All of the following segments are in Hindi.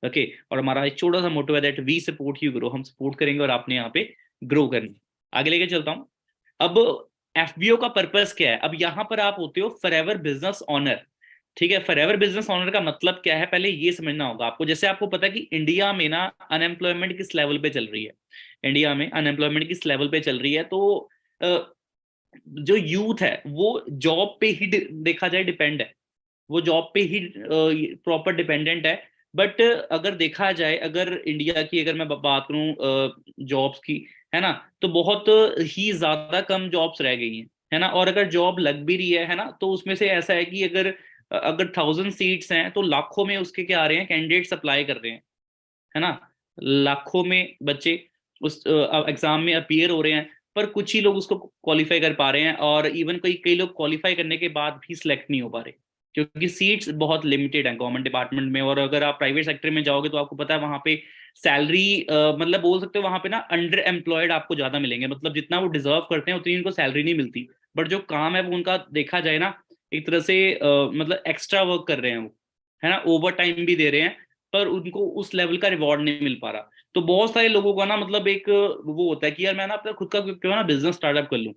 ओके, और हमारा एक छोटा सा मोटो है that we support you grow, हम सपोर्ट करेंगे और आपने यहाँ पे ग्रो करना। आगे लेके चलता हूँ। अब एफबीओ का पर्पस क्या है? अब यहाँ पर आप होते हो फॉरएवर बिजनेस ऑनर। ठीक है, फॉरएवर बिजनेस ऑनर का मतलब क्या है, पहले ये समझना होगा आपको। जैसे आपको पता है कि इंडिया में ना अनएम्प्लॉयमेंट किस लेवल पे चल रही है, इंडिया में अनएम्प्लॉयमेंट किस लेवल पे चल रही है, तो जो यूथ है वो जॉब पे ही देखा जाए डिपेंड है, वो जॉब पे ही प्रॉपर डिपेंडेंट है। बट अगर देखा जाए, अगर इंडिया की अगर मैं बात करूं जॉब्स की, है ना, तो बहुत ही ज्यादा कम जॉब्स रह गई हैं, है ना। और अगर जॉब लग भी रही है ना, तो उसमें से ऐसा है कि अगर अगर 1000 सीट्स हैं तो लाखों में उसके क्या आ रहे हैं, कैंडिडेट्स अप्लाई कर रहे हैं, है ना। लाखों में बच्चे उस एग्जाम में अपीयर हो रहे हैं, पर कुछ ही लोग उसको क्वालिफाई कर पा रहे हैं, और इवन कई कई लोग क्वालिफाई करने के बाद भी सिलेक्ट नहीं हो पा रहे, क्योंकि सीट्स बहुत लिमिटेड हैं गवर्नमेंट डिपार्टमेंट में। और अगर आप प्राइवेट सेक्टर में जाओगे तो आपको पता है वहां पे सैलरी, मतलब बोल सकते हो वहां पे ना अंडर एम्प्लॉयड आपको ज्यादा मिलेंगे, मतलब जितना वो डिजर्व करते हैं उतनी उनको सैलरी नहीं मिलती। बट जो काम है वो उनका देखा जाए ना, एक तरह से मतलब एक्स्ट्रा वर्क कर रहे हैं वो, है ना, ओवर टाइम भी दे रहे हैं, पर उनको उस लेवल का रिवॉर्ड नहीं मिल पा रहा। तो बहुत सारे लोगों का ना मतलब एक वो होता है कि यार मैं ना अपना खुद का क्यों ना बिजनेस स्टार्टअप कर लूं,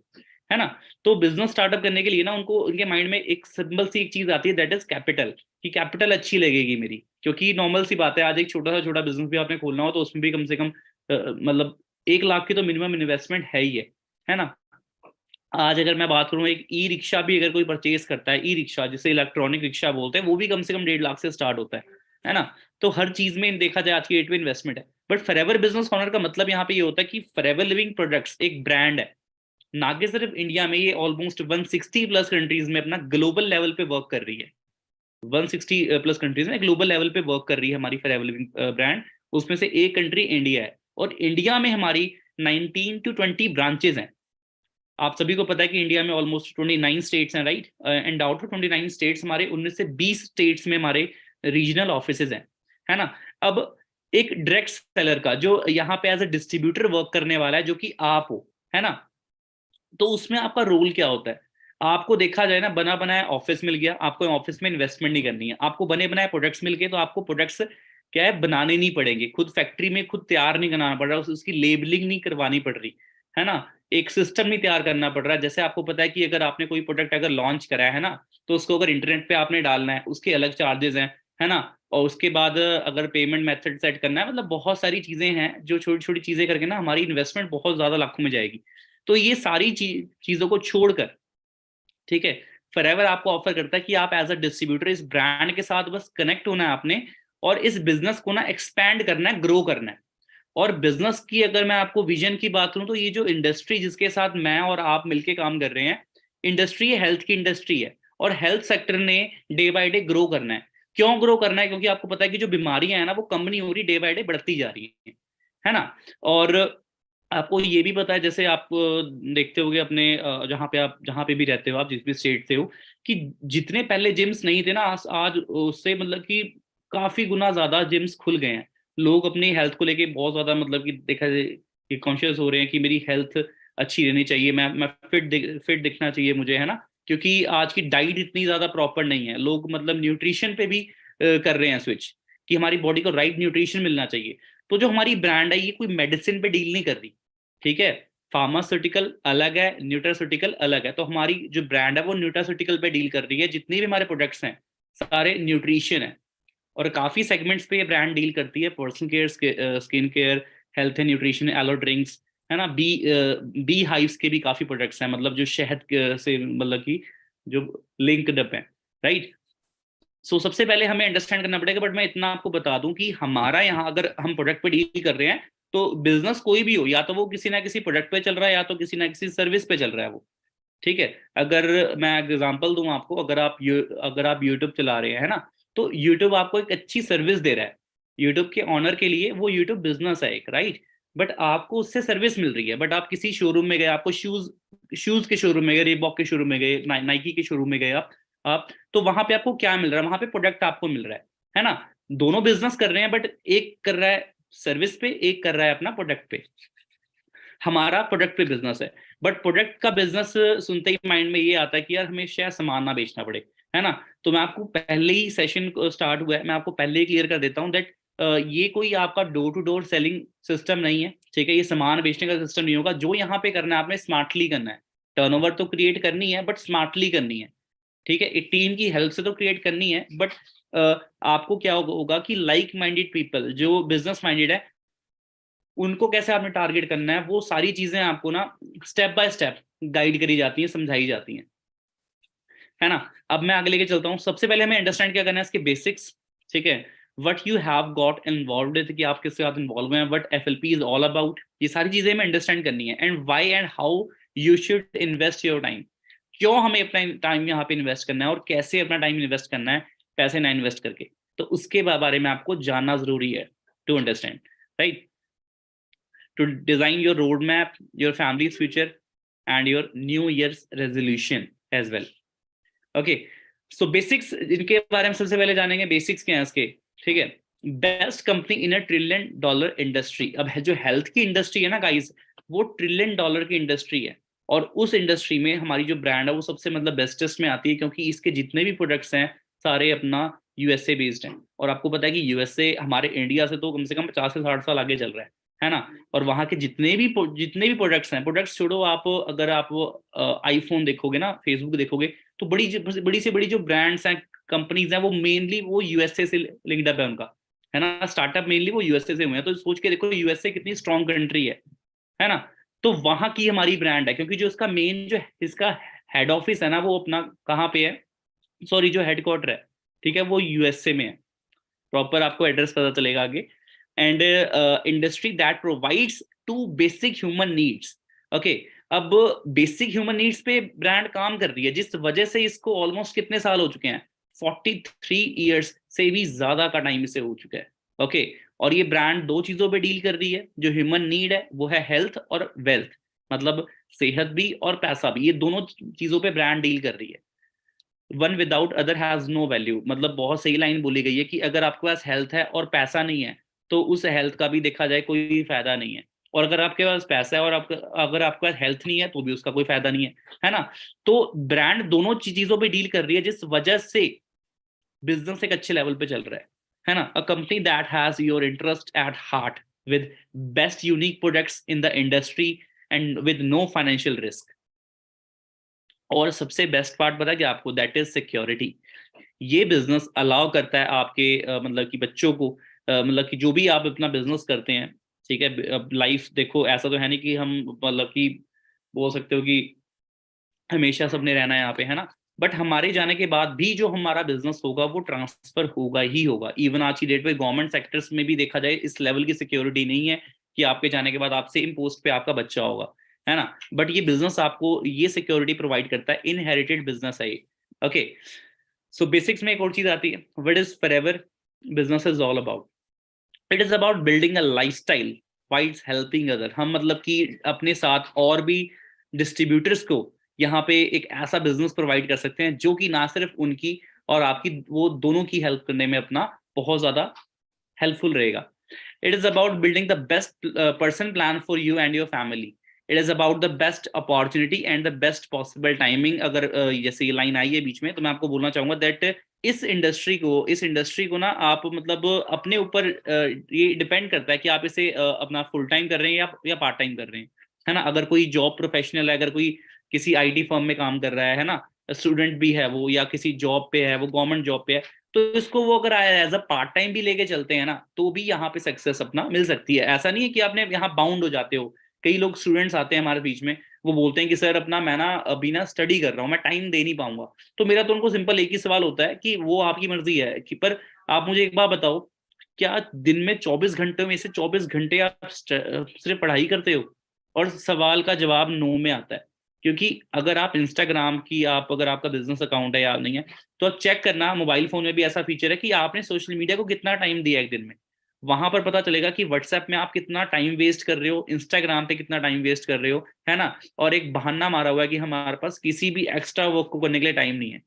है ना। तो बिजनेस स्टार्टअप करने के लिए ना उनको उनके माइंड में एक सिंपल सी एक चीज आती है, दैट इज कैपिटल, कि कैपिटल अच्छी लगेगी मेरी। क्योंकि नॉर्मल सी बात है, आज एक छोटा बिजनेस भी आपने खोलना हो तो उसमें भी कम से कम मतलब 1 लाख की तो मिनिमम इन्वेस्टमेंट है ही है ना। आज अगर मैं बात करूं, एक ई रिक्शा भी अगर कोई परचेज करता है, ई रिक्शा जिसे इलेक्ट्रॉनिक रिक्शा बोलते हैं, वो भी कम से कम 1.5 लाख से स्टार्ट होता है ना। तो हर चीज में देखा जाए आज की डेट में इन्वेस्टमेंट है। बट फॉरएवर बिजनेस ऑनर का मतलब यहाँ पे ये होता है कि फॉरएवर लिविंग प्रोडक्ट्स एक ब्रांड है, ना कि सिर्फ इंडिया में, ये ऑलमोस्ट 160 प्लस कंट्रीज में अपना ग्लोबल लेवल पे वर्क कर रही है। 160 प्लस कंट्रीज में ग्लोबल लेवल पे वर्क कर रही है हमारी फॉरएवर लिविंग ब्रांड। उसमें से एक कंट्री इंडिया है, और इंडिया में हमारी 19 to 20 ब्रांचेज हैं। आप सभी को पता है कि इंडिया में ऑलमोस्ट 29 स्टेट्स हैं, right. And out of 29 states हमारे 19 से 20 स्टेट्स में हमारे रीजनल ऑफिसेज हैं, है ना। अब एक डायरेक्ट सेलर का जो यहाँ पे एज ए डिस्ट्रीब्यूटर वर्क करने वाला है, जो कि आप हो, है ना, तो उसमें आपका रोल क्या होता है? आपको देखा जाए ना, बना बनाया ऑफिस मिल गया, आपको ऑफिस में इन्वेस्टमेंट नहीं करनी है, आपको बने बनाए प्रोडक्ट्स मिल गए, तो आपको प्रोडक्ट्स क्या है, बनाने नहीं पड़ेंगे, खुद फैक्ट्री में खुद तैयार नहीं कराना पड़ रहा, उसकी लेबलिंग नहीं करवानी पड़ रही, है ना। एक सिस्टम नहीं तैयार करना पड़ रहा है। जैसे आपको पता है कि अगर आपने कोई प्रोडक्ट अगर लॉन्च करा है ना, तो उसको अगर इंटरनेट पे आपने डालना है, उसके अलग चार्जेस हैं, है ना। और उसके बाद अगर पेमेंट मेथड सेट करना है, मतलब बहुत सारी चीजें हैं जो छोटी छोटी चीजें करके ना हमारी इन्वेस्टमेंट बहुत ज्यादा लाखों में जाएगी। तो ये सारी चीजों को छोड़कर, ठीक है, फॉरएवर आपको ऑफर करता है कि आप एज अ डिस्ट्रीब्यूटर इस ब्रांड के साथ बस कनेक्ट होना है आपने, और इस बिजनेस को ना एक्सपैंड करना है, ग्रो करना है। और बिजनेस की अगर मैं आपको विजन की बात करूं, तो ये जो इंडस्ट्री जिसके साथ मैं और आप मिलके काम कर रहे हैं, इंडस्ट्री हेल्थ की इंडस्ट्री है, और हेल्थ सेक्टर ने डे बाय डे ग्रो करना है। क्यों ग्रो करना है? क्योंकि आपको पता है कि जो बीमारियां हैं ना वो कम नहीं हो रही, डे बाय डे बढ़ती जा रही है ना। और आपको ये भी पता है, जैसे आप देखते होगे अपने जहाँ पे आप जहाँ पे भी रहते हो, आप जिस भी स्टेट से हो, कि जितने पहले जिम्स नहीं थे ना, आज उससे मतलब कि काफी गुना ज्यादा जिम्स खुल गए हैं। लोग अपनी हेल्थ को लेके बहुत ज्यादा मतलब कि देखा जाए कि कॉन्शियस हो रहे हैं कि मेरी हेल्थ अच्छी रहनी चाहिए, मैं फिट दिखना चाहिए मुझे, है ना। क्योंकि आज की डाइट इतनी ज्यादा प्रॉपर नहीं है, लोग मतलब न्यूट्रिशन पे भी कर रहे हैं स्विच, कि हमारी बॉडी को राइट न्यूट्रिशन मिलना चाहिए। तो जो हमारी ब्रांड है ये कोई मेडिसिन पे डील नहीं कर रही, ठीक है। फार्मास्यूटिकल अलग है, न्यूट्रास्यूटिकल अलग है। तो हमारी जो ब्रांड है वो न्यूट्रास्यूटिकल पे डील कर रही है, जितने भी हमारे प्रोडक्ट्स हैं सारे न्यूट्रिशन है। और काफी सेगमेंट्स पे ये ब्रांड डील करती है, personal care, skin care, health and nutrition, aloe drinks, है ना। बी हाइव्स के भी काफी प्रोडक्ट्स हैं, मतलब जो शहद से मतलब कि जो लिंक्ड अप है, राइट। सो सबसे पहले हमें अंडरस्टैंड करना पड़ेगा। बट मैं इतना आपको बता दूं कि हमारा यहाँ अगर हम प्रोडक्ट पे डील कर रहे हैं, तो बिजनेस कोई भी हो, या तो वो किसी ना किसी प्रोडक्ट पे चल रहा है, या तो किसी ना किसी सर्विस पे चल रहा है वो, ठीक है। अगर मैं एग्जांपल दूं आपको, अगर आप यूट्यूब चला रहे हैं, है ना, तो यूट्यूब आपको एक अच्छी सर्विस दे रहा है। यूट्यूब के ऑनर के लिए वो यूट्यूब बिजनेस है एक, राइट। बट आपको उससे सर्विस मिल रही है। बट आप किसी शोरूम में गए, आपको शूज शूज के शोरूम में गए, रीबॉक के शोरूम में गए, नाइकी के शोरूम में गए आप तो वहां पे आपको क्या मिल रहा है? वहां पे प्रोडक्ट आपको मिल रहा है ना। दोनों बिजनेस कर रहे हैं, बट एक कर रहा है सर्विस पे, एक कर रहा है अपना प्रोडक्ट पे। हमारा प्रोडक्ट पे बिजनेस है। बट प्रोडक्ट का बिजनेस सुनते ही माइंड में ये आता है कि यार हमें शायद सामान ना बेचना पड़े, है ना। तो मैं आपको पहले ही सेशन को स्टार्ट हुआ है, मैं आपको पहले ही क्लियर कर देता हूँ दैट ये कोई आपका door to door selling system नहीं है, ठीक है, ये सामान बेचने का सिस्टम नहीं होगा। जो यहाँ पे करना है आपने स्मार्टली करना है, टर्नओवर तो क्रिएट करनी है बट स्मार्टली करनी है, ठीक है, एक टीम की हेल्प से तो क्रिएट करनी है बट आपको क्या होगा कि लाइक माइंडेड पीपल जो बिजनेस माइंडेड है उनको कैसे आपने टारगेट करना है, वो सारी चीजें आपको ना स्टेप बाय स्टेप गाइड करी जाती हैं, समझाई जाती हैं, है ना। अब मैं आगे लेके चलता हूँ। सबसे पहले हमें अंडरस्टैंड क्या करना है इसके बेसिक्स, ठीक है, what you have got involve with, कि आप किसके साथ इन्वॉल्व हैं, what FLP is all about, ये सारी चीजें हमें अंडरस्टैंड करनी है। And why and how you should invest your time, क्यों हमें अपना टाइम यहाँ पे इन्वेस्ट करना है और कैसे अपना टाइम इन्वेस्ट करना है पैसे ना इन्वेस्ट करके, तो उसके बारे में आपको जानना जरूरी है to understand, right, to design your road map, your families future and your new years resolution as well. Okay, so basics इनके बारे में सबसे पहले जानेंगे, बेसिक्स क्या है इसके, ठीक है। बेस्ट कंपनी इन अ $1 ट्रिलियन इंडस्ट्री। अब जो हेल्थ की इंडस्ट्री है ना गाइस, वो $1 ट्रिलियन की इंडस्ट्री है, और उस इंडस्ट्री में हमारी जो ब्रांड है वो सबसे मतलब बेस्टेस्ट में आती है, क्योंकि इसके जितने भी प्रोडक्ट्स हैं सारे अपना यूएसए बेस्ड हैं। और आपको पता है कि यूएसए हमारे इंडिया से कम 50 से 60 साल आगे चल रहा है ना। और वहाँ के जितने भी प्रोडक्ट्स हैं, प्रोडक्ट्स छोड़ो, आप अगर आप आईफोन देखोगे ना, फेसबुक देखोगे, तो बड़ी से बड़ी जो ब्रांड्स हैं, कंपनीज हैं, वो मेनली वो यूएसए से लिंक्ड अप है उनका, है ना। स्टार्टअप मेनली वो यूएसए से हुए हैं, तो सोच के देखो यूएसए कितनी स्ट्रॉन्ग कंट्री है ना। तो वहां की हमारी ब्रांड है, क्योंकि जो इसका मेन जो इसका हेड ऑफिस है ना, वो अपना कहाँ पे है, सॉरी जो हेडक्वार्टर है, ठीक है, वो यूएसए में है। प्रॉपर आपको एड्रेस पता चलेगा आगे। And industry that provides to basic human needs. Okay, अब बेसिक ह्यूमन नीड्स पे ब्रांड काम कर रही है, जिस वजह से इसको ऑलमोस्ट कितने साल हो चुके हैं, 43 ईयर्स से भी ज्यादा का टाइम इसे हो चुका है। ओके, और ये ब्रांड दो चीजों पे डील कर रही है, जो ह्यूमन नीड है वो है हेल्थ और वेल्थ, मतलब सेहत भी और पैसा भी, ये दोनों चीजों पे ब्रांड डील कर रही है। One without other has no value, मतलब बहुत सही लाइन बोली गई है कि अगर आपके पास हेल्थ है और पैसा नहीं है, तो उस हेल्थ का भी देखा जाए कोई फायदा नहीं है, और अगर आपके पास पैसा है और अगर आपके पास हेल्थ नहीं है तो भी उसका कोई फायदा नहीं है ना। तो ब्रांड दोनों चीजों पे डील कर रही है, जिस वजह से बिजनेस एक अच्छे लेवल पे चल रहा है ना। A company that has your interest at heart with best unique products in the industry and with no financial risk. और सबसे बेस्ट पार्ट पता है क्या आपको, दैट इज सिक्योरिटी। ये बिजनेस अलाउ करता है आपके मतलब कि बच्चों को, मतलब कि जो भी आप अपना बिजनेस करते हैं, ठीक है, अब लाइफ देखो ऐसा तो है नहीं कि हम मतलब कि बोल सकते हो कि हमेशा सबने रहना है यहाँ पे, है ना। बट हमारे जाने के बाद भी जो हमारा बिजनेस होगा वो ट्रांसफर होगा ही होगा। इवन आज की डेट पे गवर्नमेंट सेक्टर्स में भी देखा जाए इस लेवल की सिक्योरिटी नहीं है कि आपके जाने के बाद आपसे सेम पोस्ट पे आपका बच्चा होगा, है ना। बट ये बिजनेस आपको ये सिक्योरिटी प्रोवाइड करता है, इनहेरिटेड बिजनेस है ये। ओके, सो बेसिक्स में एक और चीज आती है, what is Forever business is all about. It is about building a lifestyle whilst helping other. हम मतलब कि अपने साथ और भी डिस्ट्रीब्यूटर्स को यहाँ पे एक ऐसा बिजनेस प्रोवाइड कर सकते हैं जो कि ना सिर्फ उनकी और आपकी, वो दोनों की हेल्प करने में अपना बहुत ज्यादा हेल्पफुल रहेगा। It is about building the best person plan for you and your family. It is about the best opportunity and the best possible timing. अगर जैसे ये लाइन आई है बीच में, तो मैं आपको बोलना चाहूंगा दैट इस इंडस्ट्री को ना आप मतलब अपने ऊपर ये डिपेंड करता है कि आप इसे अपना फुल टाइम कर रहे हैं या पार्ट टाइम कर रहे हैं, है ना। अगर कोई जॉब प्रोफेशनल है, अगर कोई किसी आईटी फर्म में काम कर रहा है ना, स्टूडेंट भी है वो, या किसी जॉब पे है वो, गवर्नमेंट जॉब पे है, तो इसको वो अगर एज अ पार्ट टाइम भी लेके चलते हैं ना, तो भी यहाँ पे सक्सेस अपना मिल सकती है। ऐसा नहीं है कि आपने यहाँ बाउंड हो जाते हो। कई लोग स्टूडेंट्स आते हैं हमारे बीच में, वो बोलते हैं कि सर अपना मैं ना अभी ना स्टडी कर रहा हूँ, मैं टाइम दे नहीं पाऊंगा। तो मेरा तो उनको सिंपल एक ही सवाल होता है कि वो आपकी मर्जी है कि, पर आप मुझे एक बात बताओ, क्या दिन में 24 घंटे में से 24 घंटे आप सिर्फ पढ़ाई करते हो? और सवाल का जवाब नो में आता है, क्योंकि अगर आप इंस्टाग्राम की, आप अगर आपका बिजनेस अकाउंट है या नहीं है, तो आप चेक करना, मोबाइल फोन में भी ऐसा फीचर है कि आपने सोशल मीडिया को कितना टाइम दिया एक दिन में। वहां पर पता चलेगा कि व्हाट्सएप में आप कितना टाइम वेस्ट कर रहे हो, इंस्टाग्राम पे कितना टाइम वेस्ट कर रहे हो, है ना। और एक बहाना मारा हुआ है कि हमारे पास किसी भी एक्स्ट्रा वर्क को करने के लिए टाइम नहीं है,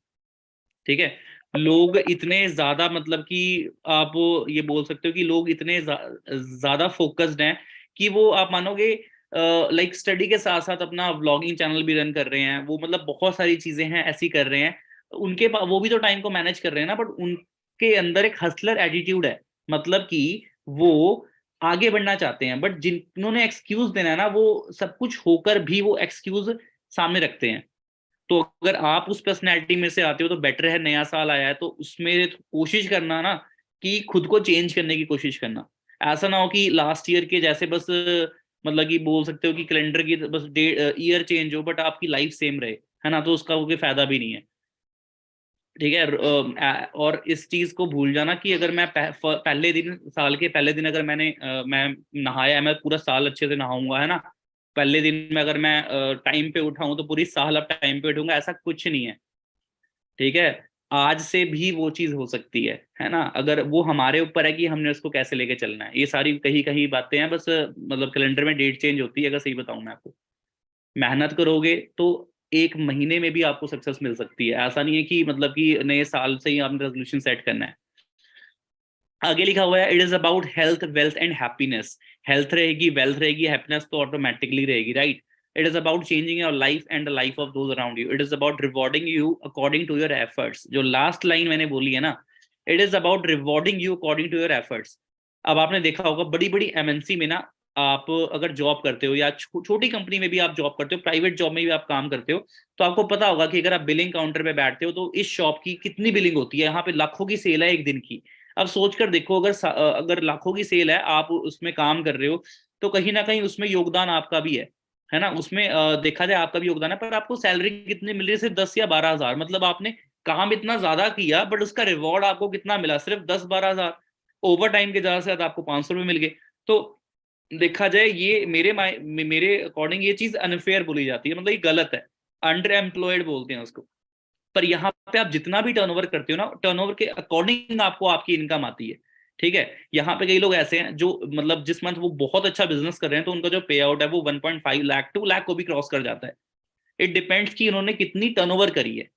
ठीक है। लोग इतने ज्यादा मतलब कि आप ये बोल सकते हो कि लोग इतने ज्यादा फोकस्ड हैं कि वो आप मानोगे लाइक स्टडी के साथ साथ अपना व्लॉगिंग चैनल भी रन कर रहे हैं, वो मतलब बहुत सारी चीजें हैं ऐसी कर रहे हैं। उनके पास वो भी तो टाइम को मैनेज कर रहे हैं ना, बट उनके अंदर एक हसलर एटीट्यूड है मतलब कि वो आगे बढ़ना चाहते हैं, बट जिन्होंने एक्सक्यूज देना है ना, वो सब कुछ होकर भी वो एक्सक्यूज सामने रखते हैं। तो अगर आप उस पर्सनैलिटी में से आते हो तो बेटर है, नया साल आया है तो उसमें कोशिश करना ना कि खुद को चेंज करने की कोशिश करना। ऐसा ना हो कि लास्ट ईयर के जैसे बस मतलब कि बोल सकते हो कि कैलेंडर की बस डेट ईयर चेंज हो बट आपकी लाइफ सेम रहे, है ना, तो उसका कोई फायदा भी नहीं है। ठीक है। और इस चीज को भूल जाना कि अगर मैं पहले दिन, साल के पहले दिन अगर मैं नहाया है, मैं पूरा साल अच्छे से नहाऊंगा, है ना। पहले दिन में अगर मैं टाइम पे उठाऊं तो पूरी साल अब टाइम पे उठूंगा, ऐसा कुछ नहीं है। ठीक है। आज से भी वो चीज हो सकती है ना। अगर वो हमारे ऊपर है कि हमने उसको कैसे लेके चलना है। ये सारी कहीं कहीं बातें हैं बस, मतलब कैलेंडर में डेट चेंज होती है, अगर सही बताऊं मैं आपको। मेहनत करोगे तो एक महीने में भी आपको सक्सेस मिल सकती है। ऐसा नहीं है कि मतलब कि नए साल से ही आपने रेजोल्यूशन सेट करना है। आगे लिखा हुआ है, it is about health wealth and happiness. Health रहेगी, वेल्थ रहेगी, हैप्पीनेस तो ऑटोमेटिकली रहेगी, right. It is about changing your life and the life of those around you. It is about rewarding you according to your efforts. जो लास्ट लाइन मैंने बोली है ना, it is about rewarding you according to your efforts. अब आपने देखा होगा बड़ी बड़ी एमएनसी में ना, आप अगर जॉब करते हो या छोटी कंपनी में भी आप जॉब करते हो, प्राइवेट जॉब में भी आप काम करते हो, तो आपको पता होगा कि अगर आप बिलिंग काउंटर पे बैठते हो तो इस शॉप की कितनी बिलिंग होती है। यहाँ पे लाखों की सेल है एक दिन की। अब सोच कर देखो, अगर लाखों की सेल है, आप उसमें काम कर रहे हो, तो कहीं ना कहीं उसमें योगदान आपका भी है ना। उसमें देखा जाए आपका भी योगदान है, पर आपको सैलरी कितनी मिल रही है? सिर्फ 10 या 12 हजार। मतलब आपने काम इतना ज्यादा किया बट उसका रिवॉर्ड आपको कितना मिला? सिर्फ 10-12 हजार। ओवर टाइम के ज्यादा से ज्यादा आपको 500 रुपये मिल गए। तो देखा जाए ये मेरे अकॉर्डिंग ये चीज अनफेयर बोली जाती है, मतलब ये गलत है। अंडर एम्प्लॉयड बोलते हैं उसको। पर यहाँ पे आप जितना भी टर्नओवर करते हो ना, टर्नओवर के अकॉर्डिंग आपको आपकी इनकम आती है। ठीक है। यहाँ पे कई लोग ऐसे हैं जो मतलब जिस मंथ वो बहुत अच्छा बिजनेस कर रहे हैं तो उनका जो पे आउट है वो 1.5 लाख 2 लाख को भी क्रॉस कर जाता है। इट डिपेंड्स कि उन्होंने कितनी टर्नओवर करी है।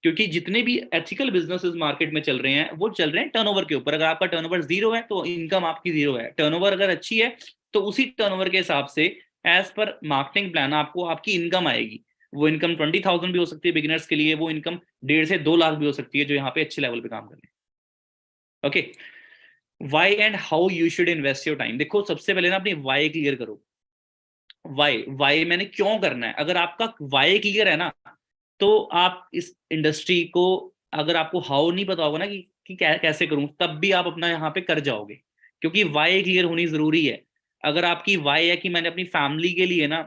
क्योंकि जितने भी एथिकल बिजनेसेस मार्केट में चल रहे हैं वो चल रहे हैं टर्नओवर के ऊपर। अगर आपका टर्नओवर जीरो है तो इनकम आपकी जीरो है। टर्नओवर अगर अच्छी है तो उसी टर्नओवर के हिसाब से एज पर मार्केटिंग प्लान आपको आपकी इनकम आएगी। वो इनकम 20,000 भी हो सकती है बिगिनर्स के लिए, वो इनकम 1.5 से 2 लाख भी हो सकती है जो यहाँ पे अच्छे लेवल पे काम कर रहे हैं। Okay. Why and how you should invest your time. देखो सबसे पहले ना अपनी वाई क्लियर करो। वाई वाई मैंने क्यों करना है। अगर आपका वाई क्लियर है ना, तो आप इस इंडस्ट्री को, अगर आपको हाउ नहीं पता होगा ना कि कैसे करूं, तब भी आप अपना यहाँ पे कर जाओगे। क्योंकि वाई क्लियर होनी जरूरी है। अगर आपकी वाई है कि मैंने अपनी फैमिली के लिए ना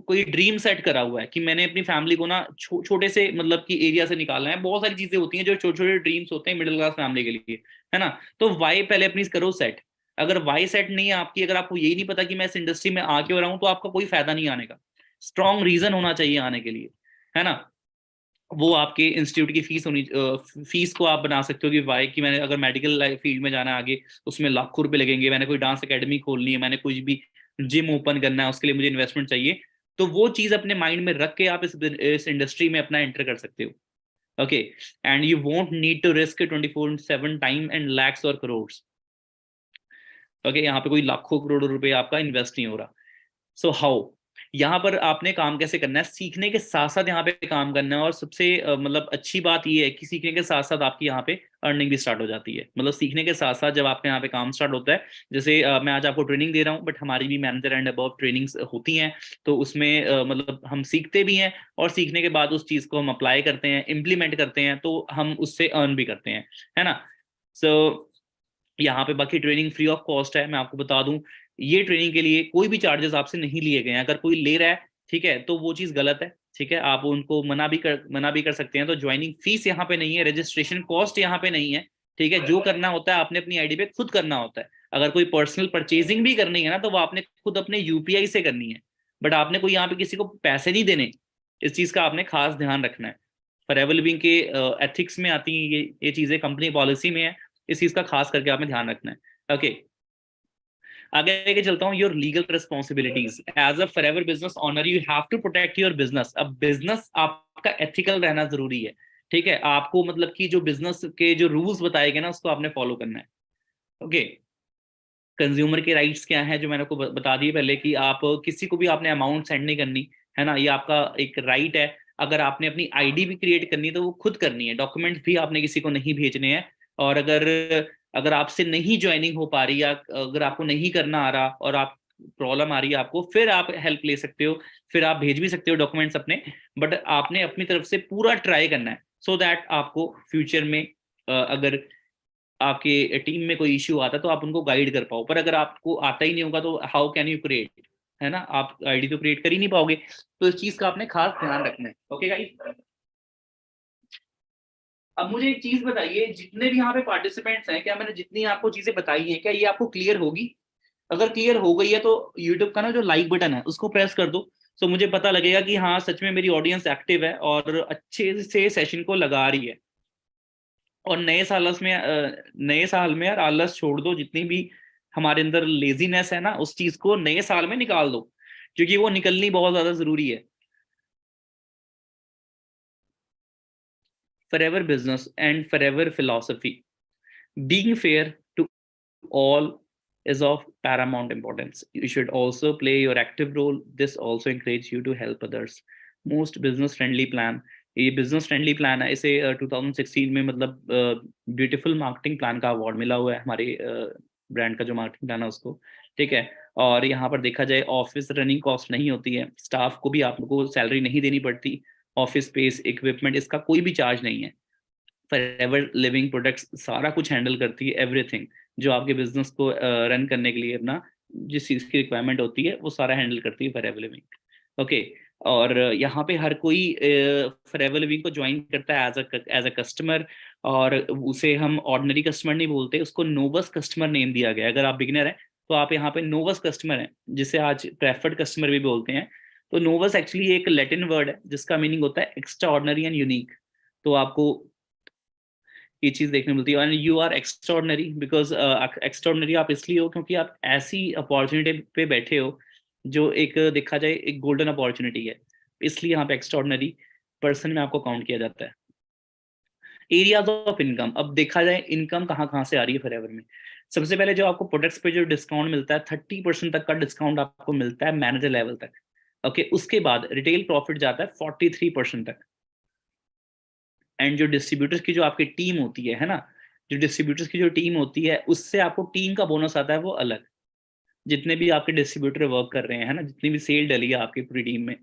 कोई ड्रीम सेट करा हुआ है कि मैंने अपनी फैमिली को ना छोटे से मतलब कि एरिया से निकालना है। बहुत सारी चीजें होती हैं जो छोटे छोटे ड्रीम्स होते हैं मिडिल क्लास फैमिली के लिए, है ना। तो वाई पहले अपनी करो सेट। अगर वाई सेट नहीं है आपकी, अगर आपको यही नहीं पता कि मैं इस इंडस्ट्री में आ क्यों रहा हूं, तो आपका कोई फायदा नहीं आने का। स्ट्रॉन्ग रीजन होना चाहिए आने के लिए, है ना। वो आपके इंस्टीट्यूट की फीस को आप बना सकते हो कि वाई कि मैंने अगर मेडिकल फील्ड में जाना है आगे, उसमें लाखों रुपए लगेंगे। मैंने कोई डांस एकेडमी खोलनी है, मैंने कुछ भी जिम ओपन करना है, उसके लिए मुझे इन्वेस्टमेंट चाहिए। तो वो चीज अपने माइंड में रख के आप इस इंडस्ट्री में अपना एंटर कर सकते हो। Okay. And you won't need to risk 24/7 time and lakhs और करोड़। ओके। यहाँ पे कोई लाखों करोड़ों रुपए आपका इन्वेस्ट नहीं हो रहा। सो हाउ, यहाँ पर आपने काम कैसे करना है? सीखने के साथ साथ यहाँ पे काम करना है। और सबसे मतलब अच्छी बात ये है कि सीखने के साथ साथ आपकी यहाँ पे अर्निंग भी स्टार्ट हो जाती है। मतलब सीखने के साथ साथ जब आपके यहाँ पे काम स्टार्ट होता है, जैसे मैं आज आपको ट्रेनिंग दे रहा हूँ, बट हमारी भी मैनेजर एंड अबव ट्रेनिंग्स होती हैं। तो उसमें मतलब हम सीखते भी हैं, और सीखने के बाद उस चीज़ को हम अप्लाई करते हैं, इम्प्लीमेंट करते हैं, तो हम उससे अर्न भी करते हैं, है ना। सो यहाँ पे बाकी ट्रेनिंग फ्री ऑफ कॉस्ट है। मैं आपको बता दूं, ये ट्रेनिंग के लिए कोई भी चार्जेस आपसे नहीं लिए गए हैं। अगर कोई ले रहा है, ठीक है, तो वो चीज़ गलत है। ठीक है। आप उनको मना भी कर सकते हैं। तो ज्वाइनिंग फीस यहाँ पे नहीं है, रजिस्ट्रेशन कॉस्ट यहाँ पे नहीं है। ठीक है। जो करना होता है आपने अपनी आईडी पे खुद करना होता है। अगर कोई पर्सनल परचेजिंग भी करनी है ना, तो वो आपने खुद अपने यूपीआई से करनी है। बट आपने कोई यहाँ पे किसी को पैसे नहीं देने। इस चीज़ का आपने खास ध्यान रखना है। फॉरएवर लिविंग के एथिक्स में आती हैं ये चीज़ें, कंपनी पॉलिसी में है। इस चीज का खास करके आपने ध्यान रखना है। ओके। आगे लेके चलता हूँ। Your legal responsibilities as a Forever business owner, you have to protect your business. अब बिजनेस आपका एथिकल रहना जरूरी है। ठीक है। आपको मतलब कि जो बिजनेस के जो रूल्स बताए गए ना, उसको आपने फॉलो करना है। ओके। कंज्यूमर के राइट्स क्या है, जो मैंने आपको बता दिए पहले, कि आप किसी को भी आपने अमाउंट सेंड नहीं करनी, है ना। ये आपका एक राइट है। अगर आपने अपनी आईडी भी क्रिएट करनी है तो वो खुद करनी है। डॉक्यूमेंट्स भी आपने किसी को नहीं भेजने हैं। और अगर अगर आपसे नहीं ज्वाइनिंग हो पा रही, या अगर आपको नहीं करना आ रहा और आप प्रॉब्लम आ रही है आपको, फिर आप हेल्प ले सकते हो, फिर आप भेज भी सकते हो डॉक्यूमेंट्स अपने, बट आपने अपनी तरफ से पूरा ट्राई करना है, सो दैट आपको फ्यूचर में अगर आपके टीम में कोई इश्यू आता है तो आप उनको गाइड कर पाओ। पर अगर आपको आता ही नहीं होगा तो हाउ कैन यू क्रिएट, है ना, आप आईडी तो क्रिएट कर ही नहीं पाओगे। तो इस चीज का आपने खास ध्यान रखना है। ओके गाइस, अब मुझे एक चीज बताइए, जितने भी यहाँ पे पार्टिसिपेंट्स हैं, क्या मैंने जितनी आपको चीजें बताई हैं क्या ये आपको क्लियर होगी? अगर क्लियर हो गई है तो यूट्यूब का ना जो लाइक बटन है उसको प्रेस कर दो, तो मुझे पता लगेगा कि हाँ सच में मेरी ऑडियंस एक्टिव है और अच्छे से सेशन को लगा रही है। और नए साल में यार आलस छोड़ दो, जितनी भी हमारे अंदर लेजीनेस है ना उस चीज को नए साल में निकाल दो, क्योंकि वो निकलनी बहुत ज्यादा जरूरी है। Forever business and forever philosophy, being fair to all is of paramount importance. You should also play your active role. This also encourages you to help others. Most business friendly plan, ये बिजनेस फ्रेंडली प्लान है, इसे 2016 में मतलब ब्यूटीफुल मार्केटिंग प्लान का अवार्ड मिला हुआ है हमारे ब्रांड का जो मार्केटिंग प्लान है उसको। ठीक है, और यहाँ पर देखा जाए ऑफिस रनिंग कॉस्ट नहीं होती है, स्टाफ को भी आपको सैलरी नहीं देनी पड़ती, ऑफिस स्पेस इक्विपमेंट इसका कोई भी चार्ज नहीं है। फॉरएवर लिविंग प्रोडक्ट्स सारा कुछ हैंडल करती है, एवरीथिंग जो आपके बिजनेस को रन करने के लिए अपना जिस चीज की रिक्वायरमेंट होती है वो सारा हैंडल करती है फॉरएवर लिविंग। ओके, और यहाँ पे हर कोई फॉरएवर लिविंग को ज्वाइन करता है एज अ कस्टमर, और उसे हम ऑर्डिनरी कस्टमर नहीं बोलते, उसको नोवस कस्टमर नेम दिया गया है। अगर आप बिगिनर हैं तो आप यहाँ पे नोवस कस्टमर हैं, जिसे आज प्रेफर्ड कस्टमर भी बोलते हैं। तो नोवस एक्चुअली एक लैटिन वर्ड है जिसका मीनिंग होता है एक्स्ट्रा ऑर्डिनरी एंड यूनिक। तो आपको ये चीज देखने मिलती है। And you are extraordinary because extraordinary आप इसलिए हो क्योंकि आप ऐसी अपॉर्चुनिटी पे बैठे हो जो एक देखा जाए एक गोल्डन अपॉर्चुनिटी है, इसलिए यहाँ पे एक्स्ट्राऑर्डिनरी पर्सन में आपको काउंट किया जाता है। एरियाज ऑफ इनकम, अब देखा जाए इनकम कहाँ कहाँ से आ रही है फॉरएवर में। सबसे पहले जो आपको प्रोडक्ट्स पे जो डिस्काउंट मिलता है 30% तक का डिस्काउंट आपको मिलता है मैनेजर लेवल तक। ओके, उसके बाद रिटेल प्रॉफिट जाता है 43% तक। एंड जो डिस्ट्रीब्यूटर्स की जो आपकी टीम होती है ना, जो डिस्ट्रीब्यूटर्स की जो टीम होती है उससे आपको टीम का बोनस आता है वो अलग। जितने भी आपके डिस्ट्रीब्यूटर वर्क कर रहे हैं है ना, जितनी भी सेल डली है आपकी पूरी टीम में,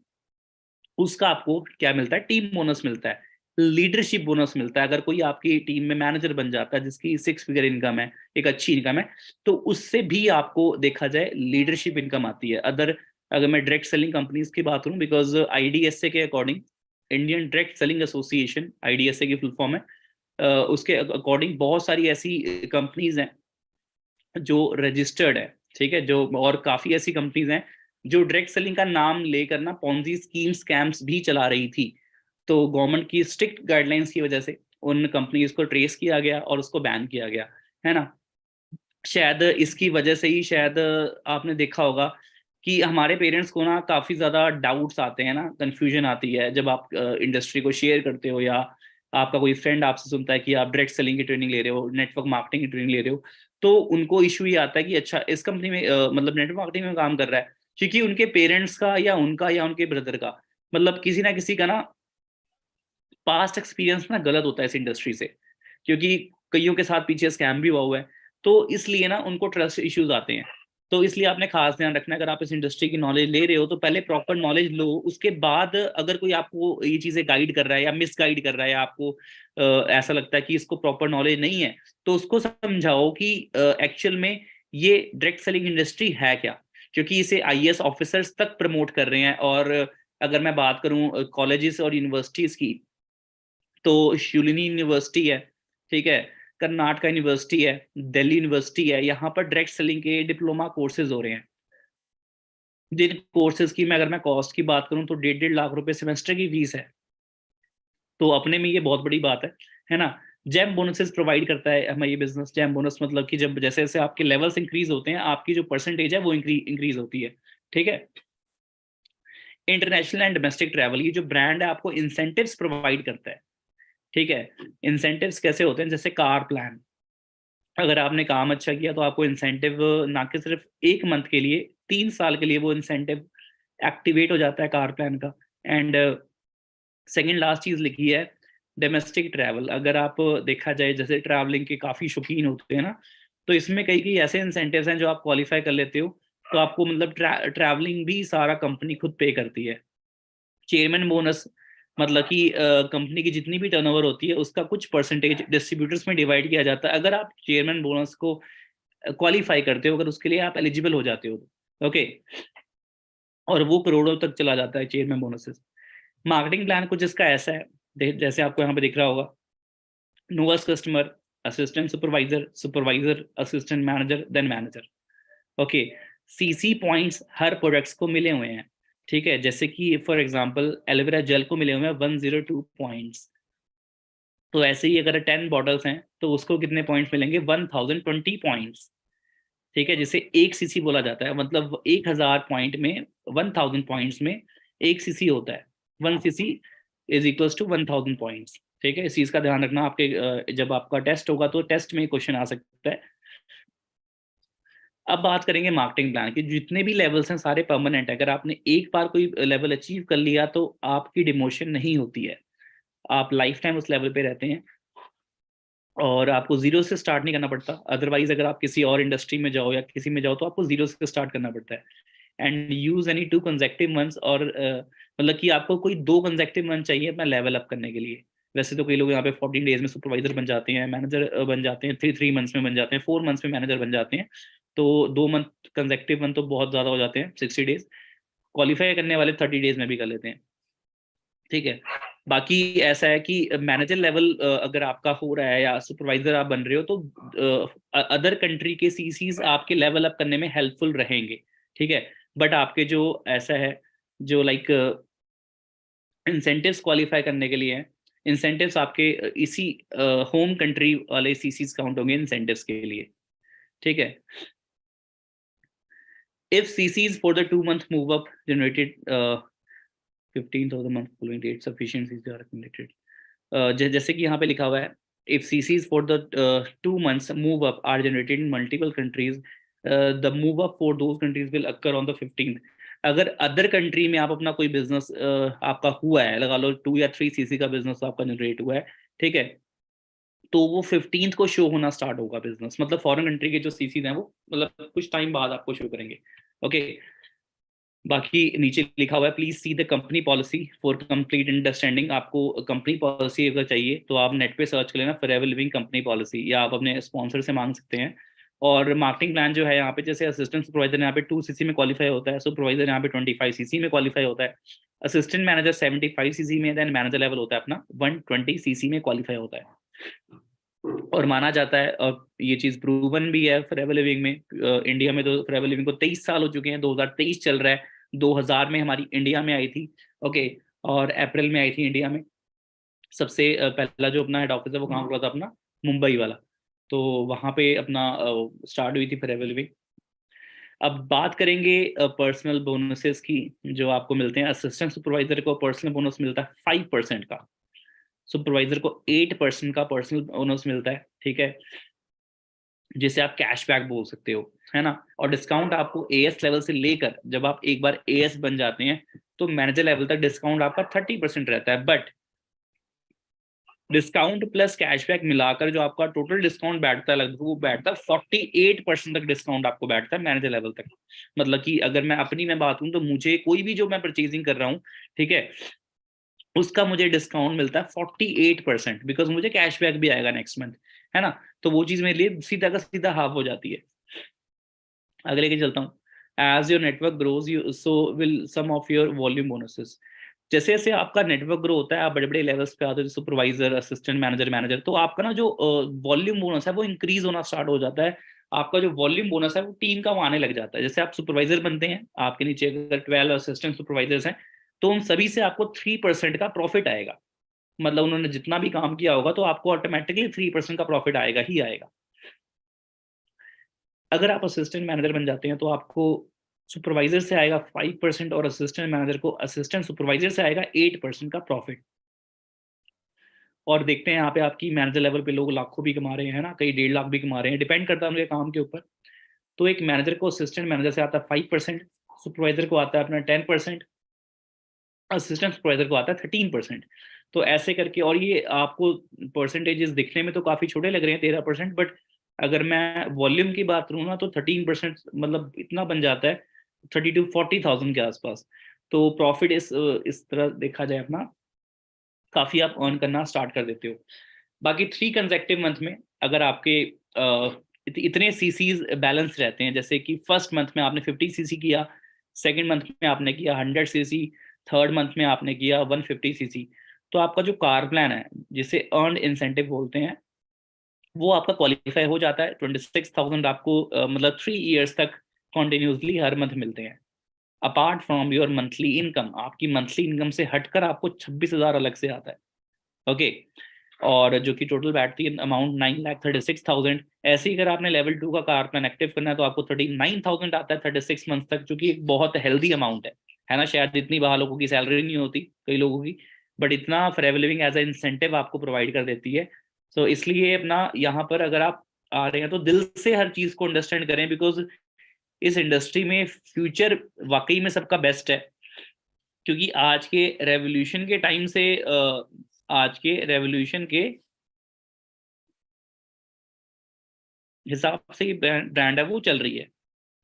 उसका आपको क्या मिलता है, टीम बोनस मिलता है, लीडरशिप बोनस मिलता है। अगर कोई आपकी टीम में मैनेजर बन जाता है जिसकी 6 फिगर इनकम है, एक अच्छी इनकम है, तो उससे भी आपको देखा जाए लीडरशिप इनकम आती है। अगर मैं डायरेक्ट सेलिंग कंपनीज की बात करूं, बिकॉज आईडीएसए के according, Indian direct selling association, IDSA की फुल फॉर्म है, उसके अकॉर्डिंग बहुत सारी ऐसी कंपनीज हैं जो रजिस्टर्ड है। ठीक है, जो और काफी ऐसी कंपनीज हैं जो डायरेक्ट सेलिंग का नाम लेकर ना पॉन्जी स्कीम स्कैम्स भी चला रही थी। तो गवर्नमेंट की स्ट्रिक्ट गाइडलाइंस की वजह से उन कंपनीज को ट्रेस किया गया और उसको बैन किया गया, है ना। शायद इसकी वजह से ही शायद आपने देखा होगा कि हमारे पेरेंट्स को ना काफी ज्यादा डाउट्स आते हैं ना, कंफ्यूजन आती है जब आप इंडस्ट्री को शेयर करते हो, या आपका कोई फ्रेंड आपसे सुनता है कि आप डायरेक्ट सेलिंग की ट्रेनिंग ले रहे हो, नेटवर्क मार्केटिंग की ट्रेनिंग ले रहे हो, तो उनको इशू ये आता है कि अच्छा इस कंपनी में मतलब नेटवर्क मार्केटिंग में काम कर रहा है, क्योंकि उनके पेरेंट्स का या उनका या उनके ब्रदर का मतलब किसी ना किसी का ना पास्ट एक्सपीरियंस ना गलत होता है इस इंडस्ट्री से, क्योंकि कईयों के साथ पीछे स्कैम भी हुआ है। तो इसलिए ना उनको ट्रस्ट इश्यूज आते हैं। तो इसलिए आपने खास ध्यान रखना है, अगर आप इस इंडस्ट्री की नॉलेज ले रहे हो तो पहले प्रॉपर नॉलेज लो, उसके बाद अगर कोई आपको ये चीजें गाइड कर रहा है या मिस गाइड कर रहा है, या आपको ऐसा लगता है कि इसको प्रॉपर नॉलेज नहीं है, तो उसको समझाओ कि एक्चुअल में ये डायरेक्ट सेलिंग इंडस्ट्री है क्या, क्योंकि इसे आईएएस ऑफिसर्स तक प्रमोट कर रहे हैं। और अगर मैं बात करूं कॉलेजेस और यूनिवर्सिटीज की, तो शिवलिनी यूनिवर्सिटी है, ठीक है, कर्नाटका यूनिवर्सिटी है, दिल्ली यूनिवर्सिटी है, यहाँ पर डायरेक्ट सेलिंग के डिप्लोमा कोर्सेज हो रहे हैं। जिन कोर्सेज की मैं अगर मैं कॉस्ट की बात करूं तो 1.5 लाख रुपए सेमेस्टर की फीस है। तो अपने में ये बहुत बड़ी बात है ना। जैम बोनसेस प्रोवाइड करता है हमें ये बिजनेस। जैम बोनस मतलब कि जब जैसे जैसे आपके लेवल्स इंक्रीज होते हैं, आपकी जो परसेंटेज है वो इंक्रीज होती है। ठीक है, इंटरनेशनल एंड डोमेस्टिक ट्रैवल, ये जो ब्रांड है आपको इंसेंटिव्स प्रोवाइड करता है। ठीक है, इंसेंटिव्स कैसे होते हैं, जैसे कार प्लान, अगर आपने काम अच्छा किया तो आपको इंसेंटिव ना कि सिर्फ 1 मंथ के लिए, 3 साल के लिए वो इंसेंटिव एक्टिवेट हो जाता है कार प्लान का। एंड सेकंड लास्ट चीज लिखी है, डोमेस्टिक ट्रैवल, अगर आप देखा जाए जैसे ट्रैवलिंग के काफ़ी शौकीन होते हैं ना, तो इसमें कई कई ऐसे इंसेंटिव्स हैं जो आप क्वालिफाई कर लेते हो, तो आपको मतलब ट्रैवलिंग भी सारा कंपनी खुद पे करती है। चेयरमैन बोनस मतलब कि कंपनी की जितनी भी टर्नओवर होती है उसका कुछ परसेंटेज डिस्ट्रीब्यूटर्स में डिवाइड किया जाता है, अगर आप चेयरमैन बोनस को क्वालिफाई करते हो, अगर उसके लिए आप एलिजिबल हो जाते हो, ओके, और वो करोड़ों तक चला जाता है चेयरमैन बोनसेस। मार्केटिंग प्लान कुछ इसका ऐसा है, जैसे आपको यहाँ पे दिख रहा होगा, novus customer, assistant supervisor, supervisor, assistant manager, then manager, okay. CC points हर प्रोडक्ट्स को मिले हुए हैं, ठीक है, जैसे कि फॉर एग्जांपल एलोवेरा जेल को मिले हुए हैं 102 पॉइंट्स, तो ऐसे ही अगर 10 बॉटल्स हैं तो उसको कितने पॉइंट्स मिलेंगे, 1020 पॉइंट्स, ठीक है, जिसे एक सीसी बोला जाता है, मतलब 1000 पॉइंट में, 1000 पॉइंट्स में एक सीसी होता है, 1 CC is equals to 1000 points, ठीक है। इस चीज का ध्यान रखना, आपके जब आपका टेस्ट होगा तो टेस्ट में क्वेश्चन आ सकता है। अब बात करेंगे मार्केटिंग प्लान की, जितने भी लेवल्स हैं सारे परमानेंट है, अगर आपने एक बार कोई लेवल अचीव कर लिया तो आपकी डिमोशन नहीं होती है, आप लाइफ टाइम उस लेवल पे रहते हैं, और आपको जीरो से स्टार्ट नहीं करना पड़ता। अदरवाइज अगर आप किसी और इंडस्ट्री में जाओ या किसी में जाओ तो आपको जीरो से स्टार्ट करना पड़ता है। And use any 2 consecutive months, और मतलब कि आपको कोई 2 कंसेक्टिव मंथ चाहिए अपना लेवल अप करने के लिए। वैसे तो कई लोग यहाँ पे 14 डेज में सुपरवाइजर बन जाते हैं, मैनेजर बन जाते हैं, 3 मंथ्स में बन जाते हैं, 4 मंथ्स में मैनेजर बन जाते हैं, तो 2 मंथ कंसेक्टिव मंथ तो बहुत ज्यादा हो जाते हैं, 60 डेज। क्वालिफाई करने वाले 30 डेज में भी कर लेते हैं, ठीक है। बाकी ऐसा है कि मैनेजर लेवल अगर आपका हो रहा है या सुपरवाइजर आप बन रहे हो तो अदर कंट्री के सीसीज आपके लेवल अप करने में हेल्पफुल रहेंगे, ठीक है। बट आपके जो ऐसा है, जो लाइक इंसेंटिव्स क्वालिफाई करने के लिए हैं, इंसेंटिव्स आपके इसी होम कंट्री वाले सीसीज काउंट होंगे इंसेंटिव्स के लिए, ठीक है। If chassis for the 2 month move up generated 15th of the month following date sufficiencies are accumulated, जैसे कि यहाँ पे लिखा हुआ है, if CCs for the 2 months move up are generated in multiple countries, the move up for those countries will occur on the 15th। अगर अदर कंट्री में आप अपना कोई बिजनेस आपका हुआ है, लगा लो 2 या 3 सीसी का बिजनेस आपका जनरेट हुआ है, ठीक है, तो वो 15th को शो होना स्टार्ट होगा बिजनेस, मतलब फॉरेन कंट्री के जो सीसीज हैं वो मतलब कुछ टाइम बाद आपको शो करेंगे, ओके। बाकी नीचे लिखा हुआ है please see the company policy for complete understanding. आपको कंपनी पॉलिसी अगर चाहिए तो आप नेट पे सर्च कर लेना फॉरएवर लिविंग कंपनी पॉलिसी, या आप अपने स्पॉन्सर से मांग सकते हैं। और मार्केटिंग प्लान जो है यहाँ पे, जैसे असिस्टेंट सुपरवाइजर यहाँ पे 2 सीसी में क्वालिफाई होता है, सुपरवाइजर यहाँ पे 25 सीसी में क्वालिफाई होता है, असिस्टेंट मैनेजर 75 सीसी में, देन मैनेजर लेवल होता है अपना 120 सीसी में क्वालिफाई होता है। और माना जाता है, और ये चीज प्रूवन भी है फॉरएवर लिविंग में, इंडिया में तो फॉरएवर लिविंग को 23 साल हो चुके हैं, 2023 चल रहा है, 2000 में हमारी इंडिया में आई थी, ओके, और अप्रैल में आई थी इंडिया में। सबसे पहला जो अपना हेड ऑफिस है वो कहाँ हुआ था अपना, मुंबई वाला, तो वहां पे अपना स्टार्ट हुई थी फॉरएवर लिविंग। अब बात करेंगे पर्सनल बोनसेस की, जो आपको मिलते हैं। असिस्टेंट सुपरवाइजर को पर्सनल बोनस मिलता है 5% का, सुपरवाइजर को 8% का पर्सनल बोनस मिलता है, ठीक है, जिसे आप कैशबैक बोल सकते हो, है ना। और डिस्काउंट आपको एएस लेवल से लेकर, जब आप एक बार एएस बन जाते हैं तो मैनेजर लेवल तक डिस्काउंट आपका 30% रहता है, बट डिस्काउंट प्लस कैशबैक मिलाकर जो आपका टोटल डिस्काउंट बैठता है लगभग, वो बैठता है 48% तक डिस्काउंट आपको बैठता है मैनेजर लेवल तक। मतलब कि अगर मैं अपनी मैं बात हूँ तो मुझे कोई भी जो मैं परचेजिंग कर रहा हूँ, ठीक है, उसका मुझे डिस्काउंट मिलता है 48%, बिकॉज मुझे कैशबैक भी आएगा नेक्स्ट मंथ, है ना। तो वो चीज मेरे लिए सीधा का सीधा हाफ हो जाती है। आगे लेके चलता हूँ। As your network grows you so will some of your volume bonuses. जैसे जैसे आपका नेटवर्क ग्रो होता है, आप बड़े बड़े लेवल्स पे आते हो, सुपरवाइजर, असिस्टेंट मैनेजर, मैनेजर, तो आपका ना जो वॉल्यूम बोनस है वो इंक्रीज होना स्टार्ट हो जाता है। आपका जो वॉल्यूम बोनस है वो टीम का वो आने लग जाता है। जैसे आप सुपरवाइजर बनते हैं, आपके नीचे अगर 12 असिस्टेंट सुपरवाइजर्स हैं, तो उन सभी से आपको 3% का प्रॉफिट आएगा। मतलब उन्होंने जितना भी काम किया होगा तो आपको ऑटोमेटिकली 3% का प्रॉफिट आएगा ही आएगा। अगर आप असिस्टेंट मैनेजर बन जाते हैं तो आपको सुपरवाइजर से आएगा 5%, और असिस्टेंट मैनेजर को असिस्टेंट सुपरवाइजर से आएगा 8% का प्रॉफिट। और देखते हैं यहाँ पे आपकी मैनेजर लेवल पे लोग लाखों भी कमा रहे हैं ना, कई 1.5 लाख भी कमा रहे हैं, डिपेंड करता है उनके काम के ऊपर। तो एक मैनेजर को असिस्टेंट मैनेजर से आता है 5%, सुपरवाइजर को आता है अपना 10%, असिस्टेंट सुपरवाइजर को आता है 13%। तो ऐसे करके, और ये आपको परसेंटेजेस दिखने में तो काफी छोटे लग रहे हैं 13%, बट अगर मैं वॉल्यूम की बात करूँ ना तो 13%, मतलब इतना बन जाता है 30 to 40 thousand के आसपास। तो प्रॉफिट इस तरह देखा जाए अपना, काफी आप अर्न करना स्टार्ट कर देते हो। बाकी 3 कंसेक्टिव मंथ में अगर आपके इतने सीसीज बैलेंस रहते हैं, जैसे कि फर्स्ट मंथ में आपने 50 सीसी किया, सेकेंड मंथ में आपने किया 100 सीसी, थर्ड मंथ में आपने किया 150 सीसी, तो आपका जो कार प्लान है जिसे अर्न इंसेंटिव बोलते हैं, वो आपका क्वालिफाई हो जाता है। 26,000 आपको मतलब 3 years तक कॉन्टिन्यूसली हर मंथ मिलते हैं। Apart from your monthly income, आपकी मंथली इनकम से हटकर आपको 26,000 अलग से आता है। ओके, और जो कि टोटल बैठती है अमाउंट 9,36,000। ऐसे ही अगर आपने लेवल 2 का कार प्लान एक्टिव करना है तो आपको 39,000 आता है 36 मंथ तक, जो कि एक बहुत हेल्दी अमाउंट है ना। शायद इतनी बाहर लोगों की सैलरी नहीं होती कई लोगों की, बट इतना Forever Living as a incentive आपको प्रोवाइड कर देती है। सो इसलिए अपना यहाँ पर अगर आप आ रहे हैं तो दिल से हर चीज को अंडरस्टैंड करें, बिकॉज इस इंडस्ट्री में फ्यूचर वाकई में सबका बेस्ट है। क्योंकि आज के रेवोल्यूशन के टाइम से आज के रेवोल्यूशन के हिसाब से ये ब्रांड है वो चल रही है,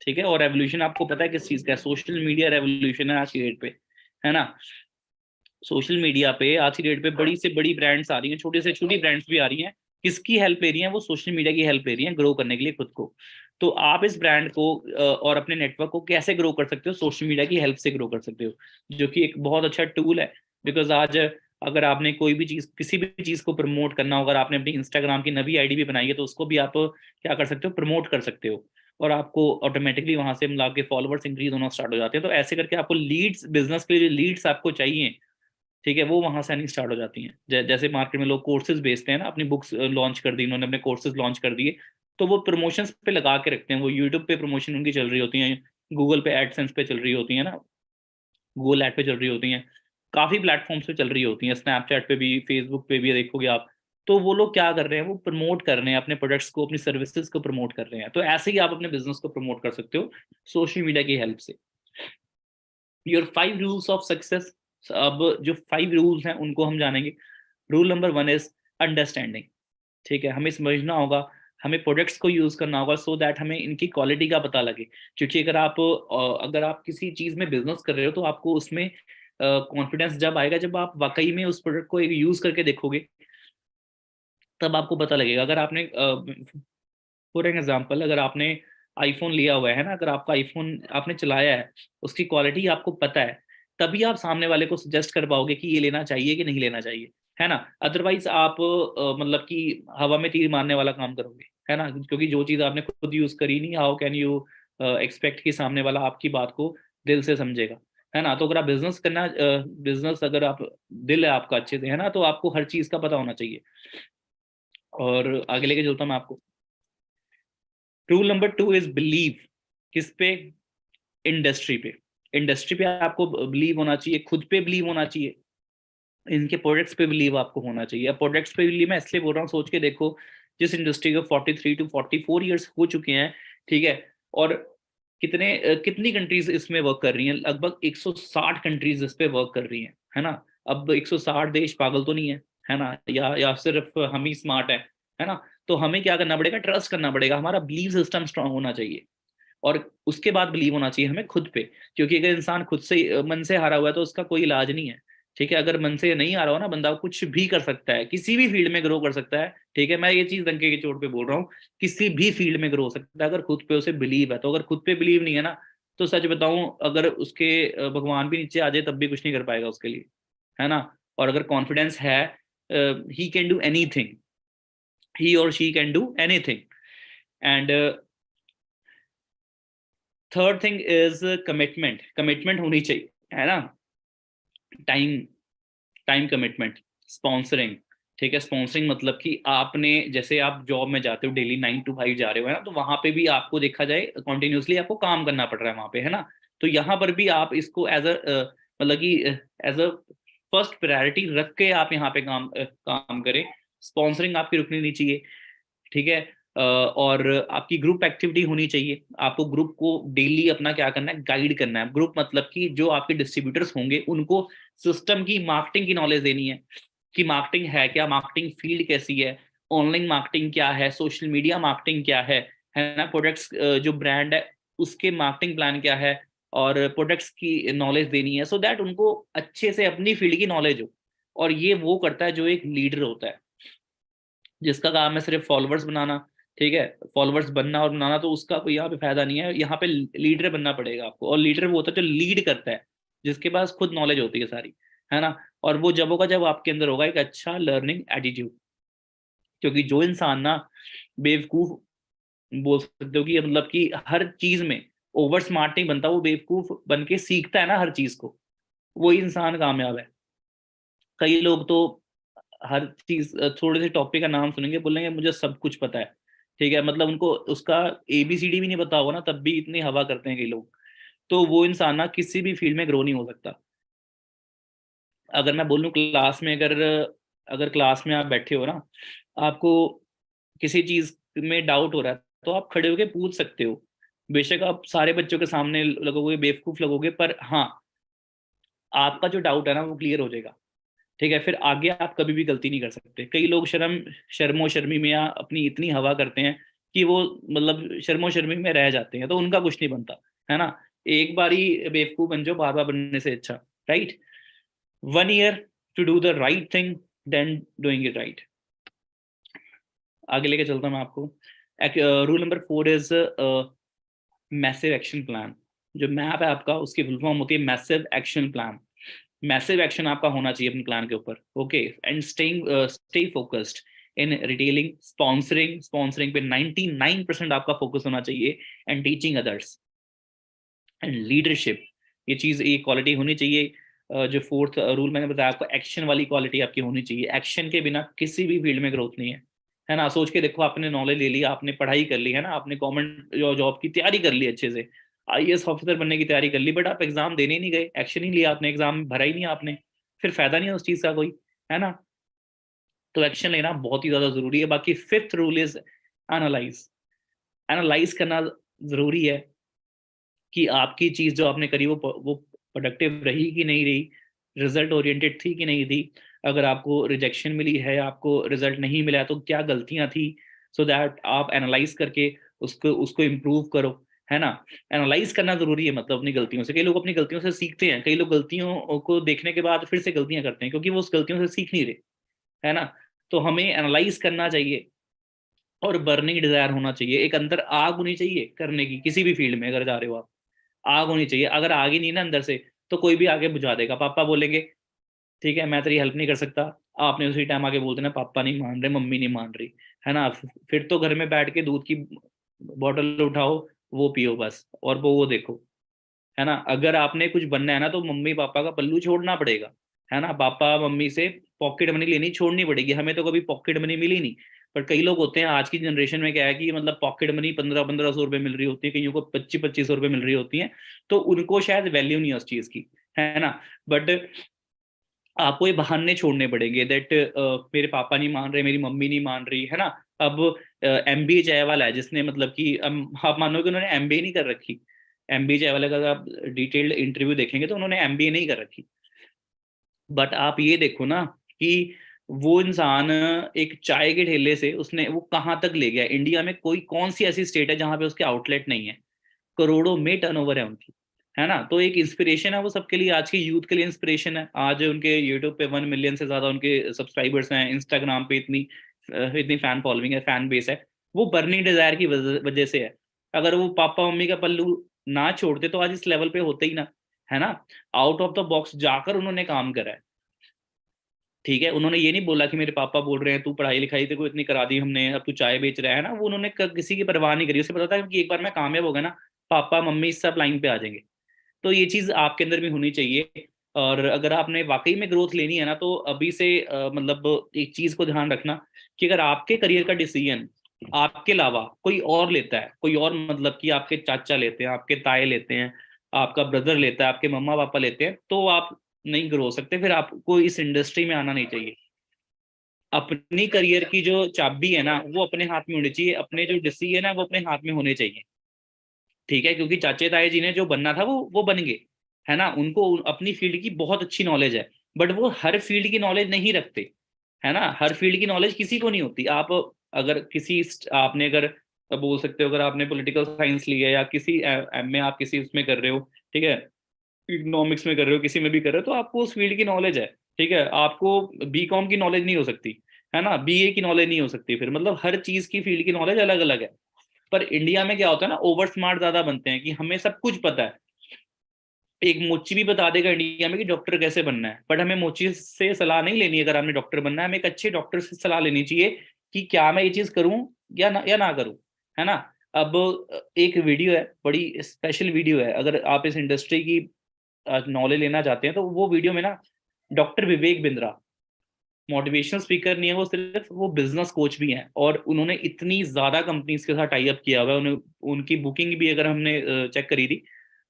ठीक है। और रेवोल्यूशन आपको पता है किस चीज का है? सोशल मीडिया रेवोल्यूशन है आज की डेट पे, है ना। सोशल मीडिया पे आज की डेट पे बड़ी से बड़ी ब्रांड्स आ रही हैं, छोटे से छोटी ब्रांड्स भी आ रही हैं। किसकी हेल्प ले रही हैं? वो सोशल मीडिया की हेल्प ले रही हैं ग्रो करने के लिए खुद को। तो आप इस ब्रांड को और अपने नेटवर्क को कैसे ग्रो कर सकते हो? सोशल मीडिया की हेल्प से ग्रो कर सकते हो, जो कि एक बहुत अच्छा टूल है। बिकॉज आज अगर आपने कोई भी चीज, किसी भी चीज को प्रमोट करना हो, अगर आपने अपनी इंस्टाग्राम की नवी आईडी भी बनाई है तो उसको भी आप क्या कर सकते हो? प्रमोट कर सकते हो, और आपको ऑटोमेटिकली वहां से मतलब आपके फॉलोवर्स इंक्रीज होना स्टार्ट हो जाते हैं। तो ऐसे करके आपको लीड्स, बिजनेस के लिए लीड्स आपको चाहिए, ठीक है, वो वहां से आनी स्टार्ट हो जाती हैं। जैसे मार्केट में लोग कोर्सेज बेचते हैं ना, अपनी बुक्स लॉन्च कर दी उन्होंने, अपने कोर्सेज लॉन्च कर दिए, तो वो प्रमोशंस पे लगा के रखते हैं। वो यूट्यूब पे प्रमोशन उनकी चल रही होती है, गूगल पे एडसेंस पे चल रही होती है ना, गूगल एड पे चल रही होती हैं, काफी प्लेटफॉर्म्स पे चल रही होती हैं, स्नैपचैट पे भी, फेसबुक पे भी देखोगे आप। तो वो लोग क्या कर रहे हैं? वो प्रमोट कर रहे हैं अपने प्रोडक्ट्स को, अपनी सर्विसेज को प्रमोट कर रहे हैं। तो ऐसे ही आप अपने बिजनेस को प्रमोट कर सकते हो सोशल मीडिया की हेल्प से। Your 5 rules of success. अब जो 5 रूल्स हैं उनको हम जानेंगे। रूल नंबर 1 इज अंडरस्टैंडिंग, ठीक है। हमें समझना होगा, हमें प्रोडक्ट्स को यूज करना होगा सो दैट हमें इनकी क्वालिटी का पता लगे। क्योंकि अगर आप किसी चीज में बिजनेस कर रहे हो तो आपको उसमें कॉन्फिडेंस जब आएगा जब आप वाकई में उस प्रोडक्ट को यूज करके देखोगे, तब आपको पता लगेगा। अगर आपने फॉर एग्जाम्पल अगर आपने आईफोन लिया हुआ है ना, अगर आपका आईफोन आपने चलाया है, उसकी क्वालिटी आपको पता है, तभी आप सामने वाले को सजेस्ट कर पाओगे कि ये लेना चाहिए कि नहीं लेना चाहिए, है ना। अदरवाइज आप मतलब कि हवा में तीर मारने वाला काम करोगे, है ना। क्योंकि जो चीज़ आपने खुद यूज करी नहीं, हाउ कैन यू एक्सपेक्ट कि सामने वाला आपकी बात को दिल से समझेगा, है ना। तो अगर आप बिजनेस करना, बिजनेस अगर आप, दिल है आपका अच्छे से, है ना, तो आपको हर चीज़ का पता होना चाहिए। और आगे लेके चलता हूँ मैं आपको। Rule number 2 is believe. किस पे? इंडस्ट्री पे। इंडस्ट्री पे आपको बिलीव होना चाहिए, खुद पे बिलीव होना चाहिए, इनके प्रोडक्ट्स पे बिलीव आपको होना चाहिए। अब प्रोडक्ट्स पे बिलीव मैं इसलिए बोल रहा हूँ, सोच के देखो, जिस इंडस्ट्री को 43 to 44 ईयर्स हो चुके हैं, ठीक है, और कितनी कंट्रीज इसमें वर्क कर रही हैं? लगभग 160 कंट्रीज इस पे वर्क कर रही हैं, है ना। अब 160 देश पागल तो नहीं है ना, या सिर्फ हम ही स्मार्ट है ना। तो हमें क्या करना पड़ेगा? ट्रस्ट करना पड़ेगा, हमारा बिलीव सिस्टम स्ट्रांग होना चाहिए, और उसके बाद बिलीव होना चाहिए हमें खुद पे। क्योंकि अगर इंसान खुद से मन से हारा हुआ है तो उसका कोई इलाज नहीं है, ठीक है। अगर मन से नहीं आ रहा हो ना, बंदा कुछ भी कर सकता है, किसी भी फील्ड में ग्रो कर सकता है, ठीक है। मैं ये चीज डंके की चोट पे बोल रहा हूँ, किसी भी फील्ड में ग्रो हो सकता है अगर खुद पे उसे बिलीव है। तो अगर खुद पे बिलीव नहीं है ना, तो सच बताऊं, अगर उसके भगवान भी नीचे आ जाए तब भी कुछ नहीं कर पाएगा उसके लिए, है ना। और अगर कॉन्फिडेंस है, ही कैन डू एनीथिंग, ही और she can do anything. And third thing is commitment. Commitment होनी चाहिए, है ना। Time, time commitment. स्पॉन्सरिंग, ठीक है। स्पॉन्सरिंग मतलब कि आपने, जैसे आप जॉब में जाते हो, डेली 9 to 5 जा रहे हो, है ना, तो वहां पे भी आपको देखा जाए कॉन्टिन्यूसली आपको काम करना पड़ रहा है वहां पे, है ना। तो यहाँ पर भी आप इसको एज अ मतलब कि एज अ फर्स्ट प्रायोरिटी रख के आप यहाँ पे काम करें। स्पॉन्सरिंग आपकी रुकनी नहीं चाहिए, ठीक है। और आपकी ग्रुप एक्टिविटी होनी चाहिए। आपको ग्रुप को डेली अपना क्या करना है? गाइड करना है। ग्रुप मतलब कि जो आपके डिस्ट्रीब्यूटर्स होंगे उनको सिस्टम की, मार्केटिंग की नॉलेज देनी है, कि मार्केटिंग है क्या, मार्केटिंग फील्ड कैसी है, ऑनलाइन मार्केटिंग क्या है, सोशल मीडिया मार्केटिंग क्या है ना, प्रोडक्ट्स जो ब्रांड है उसके मार्केटिंग प्लान क्या है, और प्रोडक्ट्स की नॉलेज देनी है, सो दैट उनको अच्छे से अपनी फील्ड की नॉलेज हो। और ये वो करता है जो एक लीडर होता है, जिसका काम है सिर्फ फॉलोअर्स बनाना। ठीक है, फॉलोअर्स बनना और बनाना, तो उसका कोई यहाँ पे फायदा नहीं है। यहाँ पे लीडर बनना पड़ेगा आपको, और लीडर वो होता है जो लीड करता है, जिसके पास खुद नॉलेज होती है सारी, है ना। और वो जब होगा जब आपके अंदर होगा एक अच्छा लर्निंग एटीट्यूड। क्योंकि जो इंसान ना बेवकूफ बोल सकते हो कि मतलब कि हर चीज में ओवर स्मार्ट नहीं बनता, वो बेवकूफ बन के सीखता है ना हर चीज को, वही इंसान कामयाब है। कई लोग तो हर चीज थोड़े से टॉपिक का नाम सुनेंगे बोलेंगे मुझे सब कुछ पता है। ठीक है, मतलब उनको उसका एबीसीडी भी नहीं पता होगा ना, तब भी इतनी हवा करते हैं कई लोग। तो वो इंसान ना किसी भी फील्ड में ग्रो नहीं हो सकता। अगर मैं बोलूँ क्लास में, अगर अगर क्लास में आप बैठे हो ना, आपको किसी चीज में डाउट हो रहा है, तो आप खड़े होकर पूछ सकते हो। बेशक आप सारे बच्चों के सामने लगोगे, बेवकूफ लगोगे, पर हाँ, आपका जो डाउट है ना वो क्लियर हो जाएगा। ठीक है, फिर आगे आप कभी भी गलती नहीं कर सकते। कई लोग शर्मो शर्मी में या अपनी इतनी हवा करते हैं कि वो मतलब शर्मो शर्मी में रह जाते हैं, तो उनका कुछ नहीं बनता, है ना। एक बार ही बेवकूफ बन जाओ, बार बार बनने से अच्छा, right. 1 year to do the right thing then doing it right. आगे लेके चलता हूँ मैं आपको। Rule number 4 is massive action plan. जो मैप है आपका, उसकी फुल फॉर्म होती है massive action plan. Massive action आपका होना चाहिए अपने प्लान के ऊपर, okay. And stay focused in retailing, sponsoring, sponsoring पे 99% आपका फोकस होना चाहिए, and teaching others, and leadership. ये चीज, ये क्वालिटी होनी चाहिए। जो फोर्थ रूल मैंने बताया आपको, एक्शन वाली क्वालिटी आपकी होनी चाहिए। एक्शन के बिना किसी भी फील्ड में ग्रोथ नहीं है ना। सोच के देखो, आपने नॉलेज ले लिया, आपने पढ़ाई कर ली, है ना, आपने गवर्नमेंट जॉब की तैयारी कर ली अच्छे से, आईएएस ऑफिसर बनने की तैयारी कर ली, बट आप एग्जाम देने नहीं गए, एक्शन नहीं लिया आपने, एग्जाम भरा ही नहीं आपने, फिर फायदा नहीं है उस चीज का कोई, है ना। तो एक्शन लेना बहुत ही ज्यादा जरूरी है। बाकी fifth rule is analyse. Analyse करना जरूरी है कि आपकी चीज जो आपने करी वो प्रोडक्टिव रही कि नहीं रही, रिजल्ट ओरिएंटेड थी कि नहीं थी। अगर आपको रिजेक्शन मिली है, आपको रिजल्ट नहीं मिला है, तो क्या गलतियां थी, सो दैट आप एनालाइज करके उसको उसको इम्प्रूव करो, है ना। एनालाइज करना जरूरी है, मतलब अपनी गलतियों से। कई लोग अपनी गलतियों से सीखते हैं, कई लोग गलतियों को देखने के बाद फिर से गलतियां करते हैं, क्योंकि वो उस गलतियों से सीख नहीं रहे, है ना। तो हमें एनालाइज करना चाहिए, और बर्निंग डिजायर होना चाहिए, एक अंदर आग होनी चाहिए करने की। किसी भी फील्ड में अगर जा रहे हो आप, आग होनी चाहिए। अगर आग ही नहीं ना अंदर से, तो कोई भी आगे बुझा देगा। पापा बोलेंगे ठीक है मैं तेरी हेल्प नहीं कर सकता, आपने उसी टाइम आगे बोल देना पापा नहीं मान रहे, मम्मी नहीं मान रही, है ना। फिर तो घर में बैठ के दूध की बोतल उठाओ, वो पियो बस, और वो देखो, है ना। अगर आपने कुछ बनना है ना, तो मम्मी पापा का पल्लू छोड़ना पड़ेगा, है ना। पापा मम्मी से पॉकेट मनी लेनी छोड़नी पड़ेगी। हमें तो कभी पॉकेट मनी मिली नहीं, पर कई लोग होते हैं आज की जनरेशन में, क्या है कि मतलब पॉकेट मनी 1500-1500 रुपये मिल रही होती है, कईयों को 2500-2500 रुपये मिल रही होती है, तो उनको शायद वैल्यू नहीं है उस चीज की, है ना। बट आपको ये बहाने छोड़ने पड़ेंगे, दैट मेरे पापा नहीं मान रहे, मेरी मम्मी नहीं मान रही, है ना। अब एमबीए चाय वाला है जिसने मतलब कि आप मानो कि उन्होंने एमबीए नहीं कर रखी। एमबीए चाय वाले का अगर आप डिटेल्ड इंटरव्यू देखेंगे तो उन्होंने एमबीए नहीं कर रखी। बट आप ये देखो ना कि वो इंसान एक चाय के ठेले से उसने वो कहाँ तक ले गया। इंडिया में कोई कौन सी ऐसी स्टेट है जहां पे उसके आउटलेट नहीं है, करोड़ों में टर्नओवर है उनकी, है ना। तो एक इंस्पिरेशन है वो सबके लिए, आज के यूथ के लिए इंस्पिरेशन है। आज उनके यूट्यूब पे 1 मिलियन से ज्यादा उनके सब्सक्राइबर्स हैं, इंस्टाग्राम पे इतनी इतनी फैन फॉलोइंग है, फैन बेस है। वो बर्निंग डिजायर की वजह से है। अगर वो पापा मम्मी का पल्लू ना छोड़ते तो आज इस लेवल पे होते ही ना, है ना। आउट ऑफ द बॉक्स जाकर उन्होंने काम करा है। ठीक है, उन्होंने ये नहीं बोला कि मेरे पापा बोल रहे हैं तू पढ़ाई लिखाई तेरे को इतनी करा दी हमने, अब तू चाय बेच रहा है ना। वो उन्होंने किसी की परवाह नहीं करी। उसे पता था कि एक बार मैं कामयाब हो गया ना, पापा मम्मी सब लाइन पे आ जाएंगे। तो ये चीज आपके अंदर भी होनी चाहिए। और अगर आपने वाकई में ग्रोथ लेनी है ना, तो अभी से मतलब एक चीज को ध्यान रखना कि अगर आपके करियर का डिसीजन आपके अलावा कोई और लेता है, कोई और मतलब कि आपके चाचा लेते हैं, आपके ताए लेते हैं, आपका ब्रदर लेता है, आपके मम्मा पापा लेते हैं, तो आप नहीं ग्रो सकते। फिर आपको इस इंडस्ट्री में आना नहीं चाहिए। अपनी करियर की जो चाबी है ना वो अपने हाथ में होनी चाहिए, अपने जो डिसीजन है वो अपने हाथ में होने चाहिए। ठीक है, क्योंकि चाचे ताए जी ने जो बनना था वो बन गए, है ना। उनको अपनी फील्ड की बहुत अच्छी नॉलेज है, बट वो हर फील्ड की नॉलेज नहीं रखते। है ना। हर फील्ड की नॉलेज किसी को नहीं होती। आप अगर किसी आपने अगर बोल सकते हो, अगर आपने पॉलिटिकल साइंस लिया या किसी एमए आप किसी उसमें कर रहे हो, ठीक है, इकोनॉमिक्स में कर रहे हो, किसी में भी कर रहे हो, तो आपको उस फील्ड की नॉलेज है, ठीक है। आपको बीकॉम की नॉलेज नहीं हो सकती, है ना, बीए की नॉलेज नहीं हो सकती, फिर मतलब हर चीज की फील्ड की नॉलेज अलग अलग है। पर इंडिया में क्या होता है ना, ओवर स्मार्ट ज्यादा बनते हैं कि हमें सब कुछ पता है। एक मोची भी बता देगा इंडिया में कि डॉक्टर कैसे बनना है, बट हमें मोची से सलाह नहीं लेनी है। अगर हमें डॉक्टर बनना है, हमें एक अच्छे डॉक्टर से सलाह लेनी चाहिए कि क्या मैं ये चीज करूं या ना करूं, है ना। अब एक वीडियो है, बड़ी स्पेशल वीडियो है, अगर आप इस इंडस्ट्री की नॉलेज लेना चाहते हैं तो वो वीडियो में ना doctor Vivek Bindra motivational speaker नहीं है, वो सिर्फ वो बिजनेस कोच भी हैं, और उन्होंने इतनी ज्यादा कंपनीज के साथ टाई अप किया हुआ है। उन्हें उनकी बुकिंग भी अगर हमने चेक करी थी,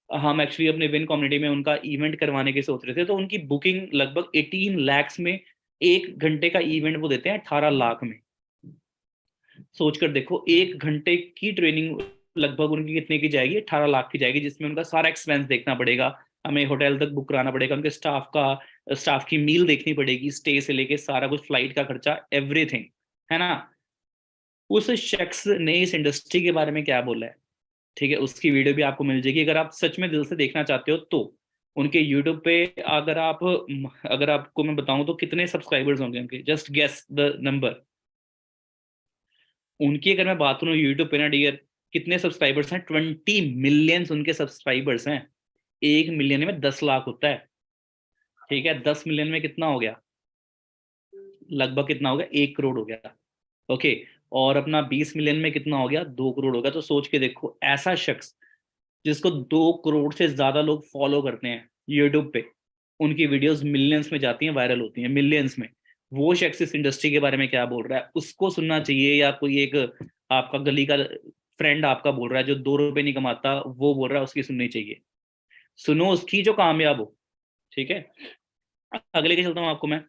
हम एक्चुअली अपने विन कम्युनिटी में उनका इवेंट करवाने की सोच रहे थे, तो उनकी बुकिंग लगभग 18 lakhs में, 1 घंटे का इवेंट वो देते हैं 18 लाख में। सोच कर देखो, 1 घंटे की ट्रेनिंग लगभग उनकी कितने की जाएगी, 18 लाख की जाएगी, जिसमें उनका सारा एक्सपेंस देखना पड़ेगा, हमें होटल तक बुक कराना पड़ेगा, उनके स्टाफ की मील देखनी पड़ेगी, स्टे से लेके सारा कुछ, फ्लाइट का खर्चा, एवरीथिंग, है ना। उस शख्स ने इस इंडस्ट्री के बारे में क्या बोला है, ठीक है, उसकी वीडियो भी आपको मिल जाएगी अगर आप सच में दिल से देखना चाहते हो तो। उनके यूट्यूब पे अगर आपको मैं बताऊं तो कितने सब्सक्राइबर्स होंगे उनके, जस्ट गेस द नंबर। उनकी अगर मैं बात करूं यूट्यूब पे ना डियर, कितने सब्सक्राइबर्स हैं, 20 मिलियंस उनके सब्सक्राइबर्स हैं। 1 मिलियन में 10 लाख होता है, ठीक है, 10 मिलियन में कितना हो गया, लगभग कितना हो गया, 1 करोड़ हो गया। ओके, और अपना 20 मिलियन में कितना हो गया, 2 करोड़ हो गया। तो सोच के देखो, ऐसा शख्स जिसको 2 करोड़ से ज्यादा लोग फॉलो करते हैं यूट्यूब पे, उनकी वीडियोस मिलियंस में जाती हैं, वायरल होती हैं मिलियंस में, वो शख्स इस इंडस्ट्री के बारे में क्या बोल रहा है, उसको सुनना चाहिए, या कोई एक आपका गली का फ्रेंड आपका बोल रहा है जो 2 रुपए नहीं कमाता, वो बोल रहा है, उसकी सुननी चाहिए। सुनो उसकी जो कामयाब हो, ठीक है। अगले के चलता हूँ आपको मैं।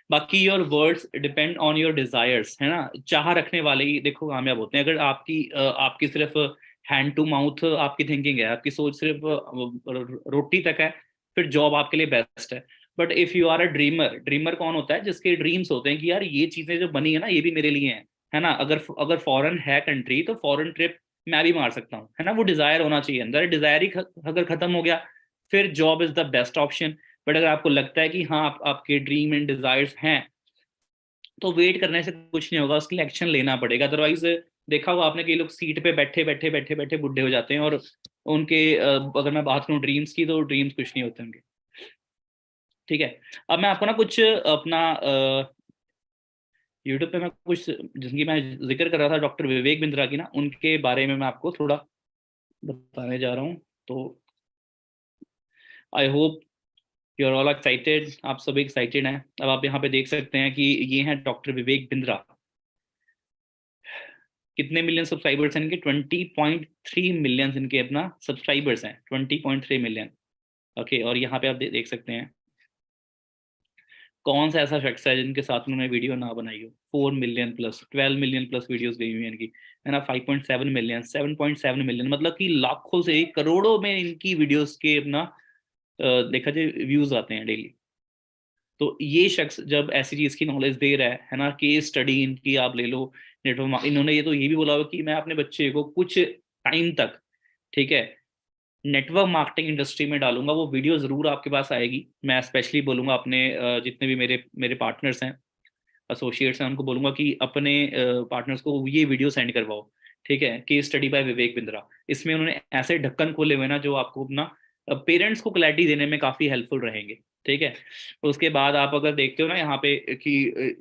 बाकी your words depend on your desires, है ना, चाह रखने वाले ही देखो कामयाब होते हैं। अगर आपकी सिर्फ हैंड टू माउथ आपकी थिंकिंग है, आपकी सोच सिर्फ रोटी तक है, फिर जॉब आपके लिए बेस्ट है। But if you are a dreamer, dreamer कौन होता है, जिसके ड्रीम्स होते हैं कि यार ये चीजें जो बनी है ना, ये भी मेरे लिए है ना। अगर अगर फॉरेन है कंट्री, तो फॉरेन ट्रिप मैं भी मार सकता हूँ, है ना। वो डिजायर होना चाहिए अंदर, डिजायर ही अगर खत्म हो गया, फिर job is the best option. But अगर आपको लगता है कि हाँ आपके ड्रीम एंड डिजायर्स हैं, तो वेट करने से कुछ नहीं होगा, उसके लिए एक्शन लेना पड़ेगा। अदरवाइज देखा होगा आपने, कई लोग सीट पे बैठे बैठे बैठे बैठे बुढ़े हो जाते हैं, और उनके अगर मैं बात करूँ ड्रीम्स की, तो ड्रीम्स कुछ नहीं होते उनके, ठीक है। अब मैं आपको ना कुछ अपना यूट्यूब पे मैं कुछ जिनकी मैं जिक्र कर रहा था, डॉक्टर विवेक बिंद्रा की ना, उनके बारे में मैं आपको थोड़ा बताने जा रहा हूँ। तो I hope you are all excited, आप सभी एक्साइटेड हैं। अब आप यहाँ पे देख सकते हैं कि ये हैं डॉक्टर विवेक बिंद्रा। कितने मिलियन सब्सक्राइबर्स हैं इनके, 20.3 मिलियन इनके अपना सब्सक्राइबर्स हैं, 20.3 मिलियन। ओके, और यहाँ पे आप देख सकते हैं कौन सा ऐसा शख्स है जिनके साथ उन्होंने वीडियो ना बनाई हो। 4 million plus, 12 million plus videos गई हुई हैं इनकी, है ना। 5.7 मिलियन, 7.7 मिलियन, मतलब कि लाखों से करोड़ों में इनकी वीडियोस के अपना देखा जाए व्यूज आते हैं डेली। तो ये शख्स जब ऐसी चीज की नॉलेज दे रहा है ना, केस स्टडी इनकी आप ले लो, नेटवर्क, इन्होंने ये भी बोला हुआ कि मैं अपने बच्चे को कुछ टाइम तक, ठीक है, नेटवर्क मार्केटिंग इंडस्ट्री में डालूंगा। वो वीडियो जरूर आपके पास आएगी। मैं स्पेशली बोलूंगा अपने जितने भी मेरे मेरे पार्टनर्स हैं, एसोसिएट्स हैं, उनको बोलूंगा कि अपने पार्टनर्स को ये वीडियो सेंड करवाओ, ठीक है। Case study bye Vivek Bindra, इसमें उन्होंने ऐसे ढक्कन खोले हुए ना जो आपको अपना पेरेंट्स को क्लैरिटी देने में काफी हेल्पफुल रहेंगे, ठीक है। उसके बाद आप अगर देखते हो ना यहाँ पे कि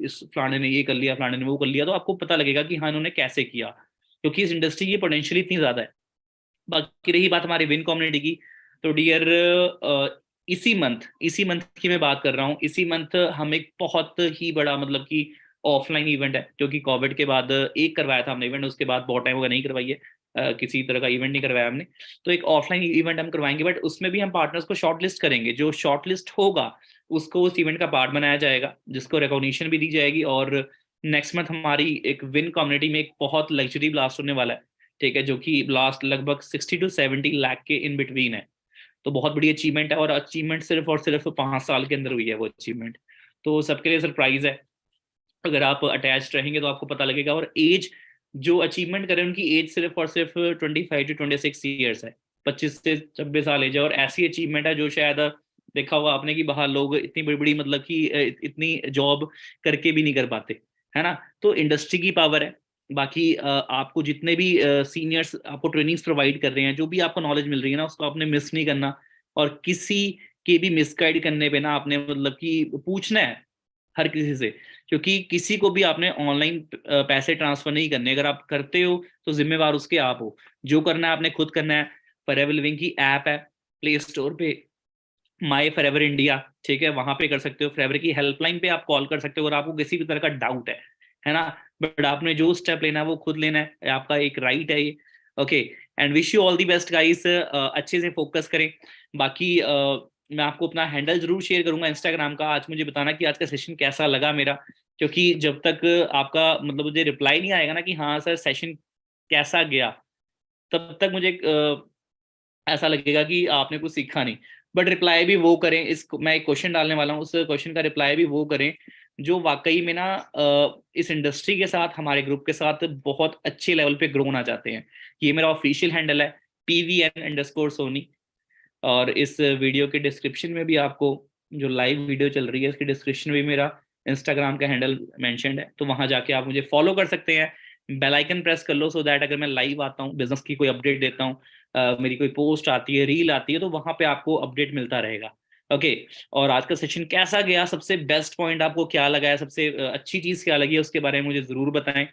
इस फलाने ने ये कर लिया, फलाने ने वो कर लिया, तो आपको पता लगेगा कि हाँ इन्होंने कैसे किया, क्योंकि इस इंडस्ट्री की पोटेंशियल इतनी ज्यादा है। बाकी रही बात हमारी विन कम्युनिटी की, तो डियर इसी मंथ की मैं बात कर रहा हूँ। इसी मंथ हम एक बहुत ही बड़ा मतलब कि ऑफलाइन इवेंट है, क्योंकि कोविड के बाद एक करवाया था हमने इवेंट, उसके बाद बहुत टाइम होगा नहीं करवाई है, किसी तरह का इवेंट नहीं करवाया हमने। तो एक ऑफलाइन इवेंट हम करवाएंगे, बट उसमें भी हम पार्टनर्स को शॉर्ट लिस्ट करेंगे। जो शॉर्ट लिस्ट होगा उसको उस इवेंट का पार्ट बनाया जाएगा, जिसको रिकॉग्निशन भी दी जाएगी। और नेक्स्ट मंथ हमारी एक विन कम्युनिटी में एक बहुत लग्जरी ब्लास्ट होने वाला है, ठीक है, जो कि लास्ट लगभग 60 to 70 लाख के इन बिटवीन है। तो बहुत बड़ी अचीवमेंट है, और अचीवमेंट सिर्फ और सिर्फ 5 साल के अंदर हुई है वो अचीवमेंट, तो सबके लिए सरप्राइज है। अगर आप अटैच रहेंगे तो आपको पता लगेगा। और एज जो अचीवमेंट करें उनकी एज सिर्फ और सिर्फ 25 to 26 ईयर्स है, 25 से 26 साल एज है। और ऐसी अचीवमेंट है जो शायद देखा होगा आपने कि बाहर लोग इतनी बड़ी बड़ी मतलब कि इतनी जॉब करके भी नहीं कर पाते, है ना। तो इंडस्ट्री की पावर है। बाकी आपको जितने भी सीनियर्स आपको ट्रेनिंग्स प्रोवाइड कर रहे हैं, जो भी आपको नॉलेज मिल रही है ना, उसको आपने मिस नहीं करना। और किसी के भी मिसगाइड करने पे ना आपने मतलब कि पूछना है हर किसी से, क्योंकि किसी को भी आपने ऑनलाइन पैसे ट्रांसफर नहीं करने। अगर आप करते हो तो जिम्मेवार उसके आप हो। जो करना है आपने खुद करना है। फॉरएवर लिविंग की ऐप है प्ले स्टोर पे, माई फॉरएवर इंडिया, ठीक है, वहां पे कर सकते हो। फॉरएवर की हेल्पलाइन पे आप कॉल कर सकते हो अगर आपको किसी भी तरह का डाउट है ना। बट आपने जो स्टेप लेना है वो खुद लेना है, आपका एक राइट है ये। Okay, and wish you all the best guys. अच्छे से फोकस करें। बाकी मैं आपको अपना हैंडल जरूर शेयर करूंगा इंस्टाग्राम का। आज मुझे बताना कि आज का सेशन कैसा लगा मेरा, क्योंकि जब तक आपका मतलब मुझे रिप्लाई नहीं आएगा ना कि हाँ सर सेशन कैसा गया, तब तक मुझे ऐसा लगेगा कि आपने कुछ सीखा नहीं। बट रिप्लाई भी वो करें, इस मैं एक क्वेश्चन डालने वाला हूँ, उस क्वेश्चन का रिप्लाई भी वो करें जो वाकई में ना इस इंडस्ट्री के साथ, हमारे ग्रुप के साथ बहुत अच्छे लेवल पे ग्रो होना चाहते हैं। ये मेरा ऑफिशियल हैंडल है, PVN_Soni। और इस वीडियो के डिस्क्रिप्शन में भी आपको, जो लाइव वीडियो चल रही है इसके डिस्क्रिप्शन में भी मेरा इंस्टाग्राम का हैंडल मेंशन्ड है, तो वहां जाके आप मुझे फॉलो कर सकते हैं। बेल आइकन प्रेस कर लो सो दैट अगर मैं लाइव आता हूँ, बिजनेस की कोई अपडेट देता हूँ, मेरी कोई पोस्ट आती है, रील आती है, तो वहां पे आपको अपडेट मिलता रहेगा। ओके। और आज का सेशन कैसा गया, सबसे बेस्ट पॉइंट आपको क्या लगा है, सबसे अच्छी चीज क्या लगी है, उसके बारे में मुझे जरूर बताएं।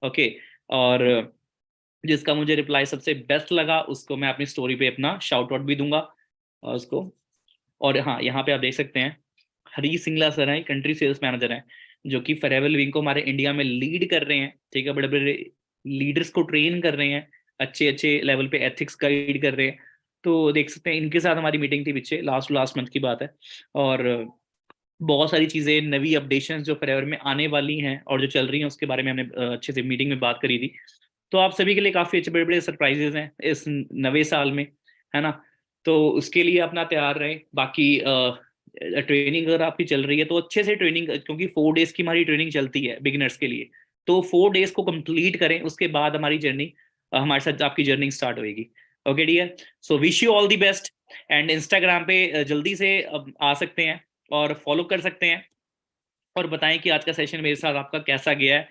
ओके। और जिसका मुझे रिप्लाई सबसे बेस्ट लगा उसको मैं अपनी स्टोरी पे अपना शाउट आउट भी दूंगा और उसको। और हाँ, यहाँ पे आप देख सकते हैं हरी सिंगला सर हैं, कंट्री सेल्स मैनेजर हैं, जो कि फॉरएवर लिविंग को हमारे इंडिया में लीड कर रहे हैं। ठीक है, बड़े बड़े लीडर्स को ट्रेन कर रहे हैं, अच्छे अच्छे लेवल पे एथिक्स गाइड कर रहे हैं। तो देख सकते हैं इनके साथ हमारी मीटिंग थी पीछे, लास्ट लास्ट मंथ की बात है। और बहुत सारी चीजें, नवी अपडेशंस जो फॉरएवर में आने वाली हैं और जो चल रही हैं उसके बारे में हमने अच्छे से मीटिंग में बात करी थी। तो आप सभी के लिए काफी अच्छे बड़े बड़े सरप्राइजेज हैं इस नवे साल में, है ना। तो उसके लिए अपना तैयार रहें। बाकी ट्रेनिंग अगर आपकी चल रही है तो अच्छे से ट्रेनिंग, क्योंकि 4 डेज की हमारी ट्रेनिंग चलती है बिगिनर्स के लिए। तो 4 डेज को कंप्लीट करें, उसके बाद हमारी जर्नी, हमारे साथ आपकी जर्नी स्टार्ट होगी। Okay dear, so wish you all the best. And Instagram पे जल्दी से आ सकते हैं और फॉलो कर सकते हैं, और बताएं कि आज का सेशन मेरे साथ आपका कैसा गया है।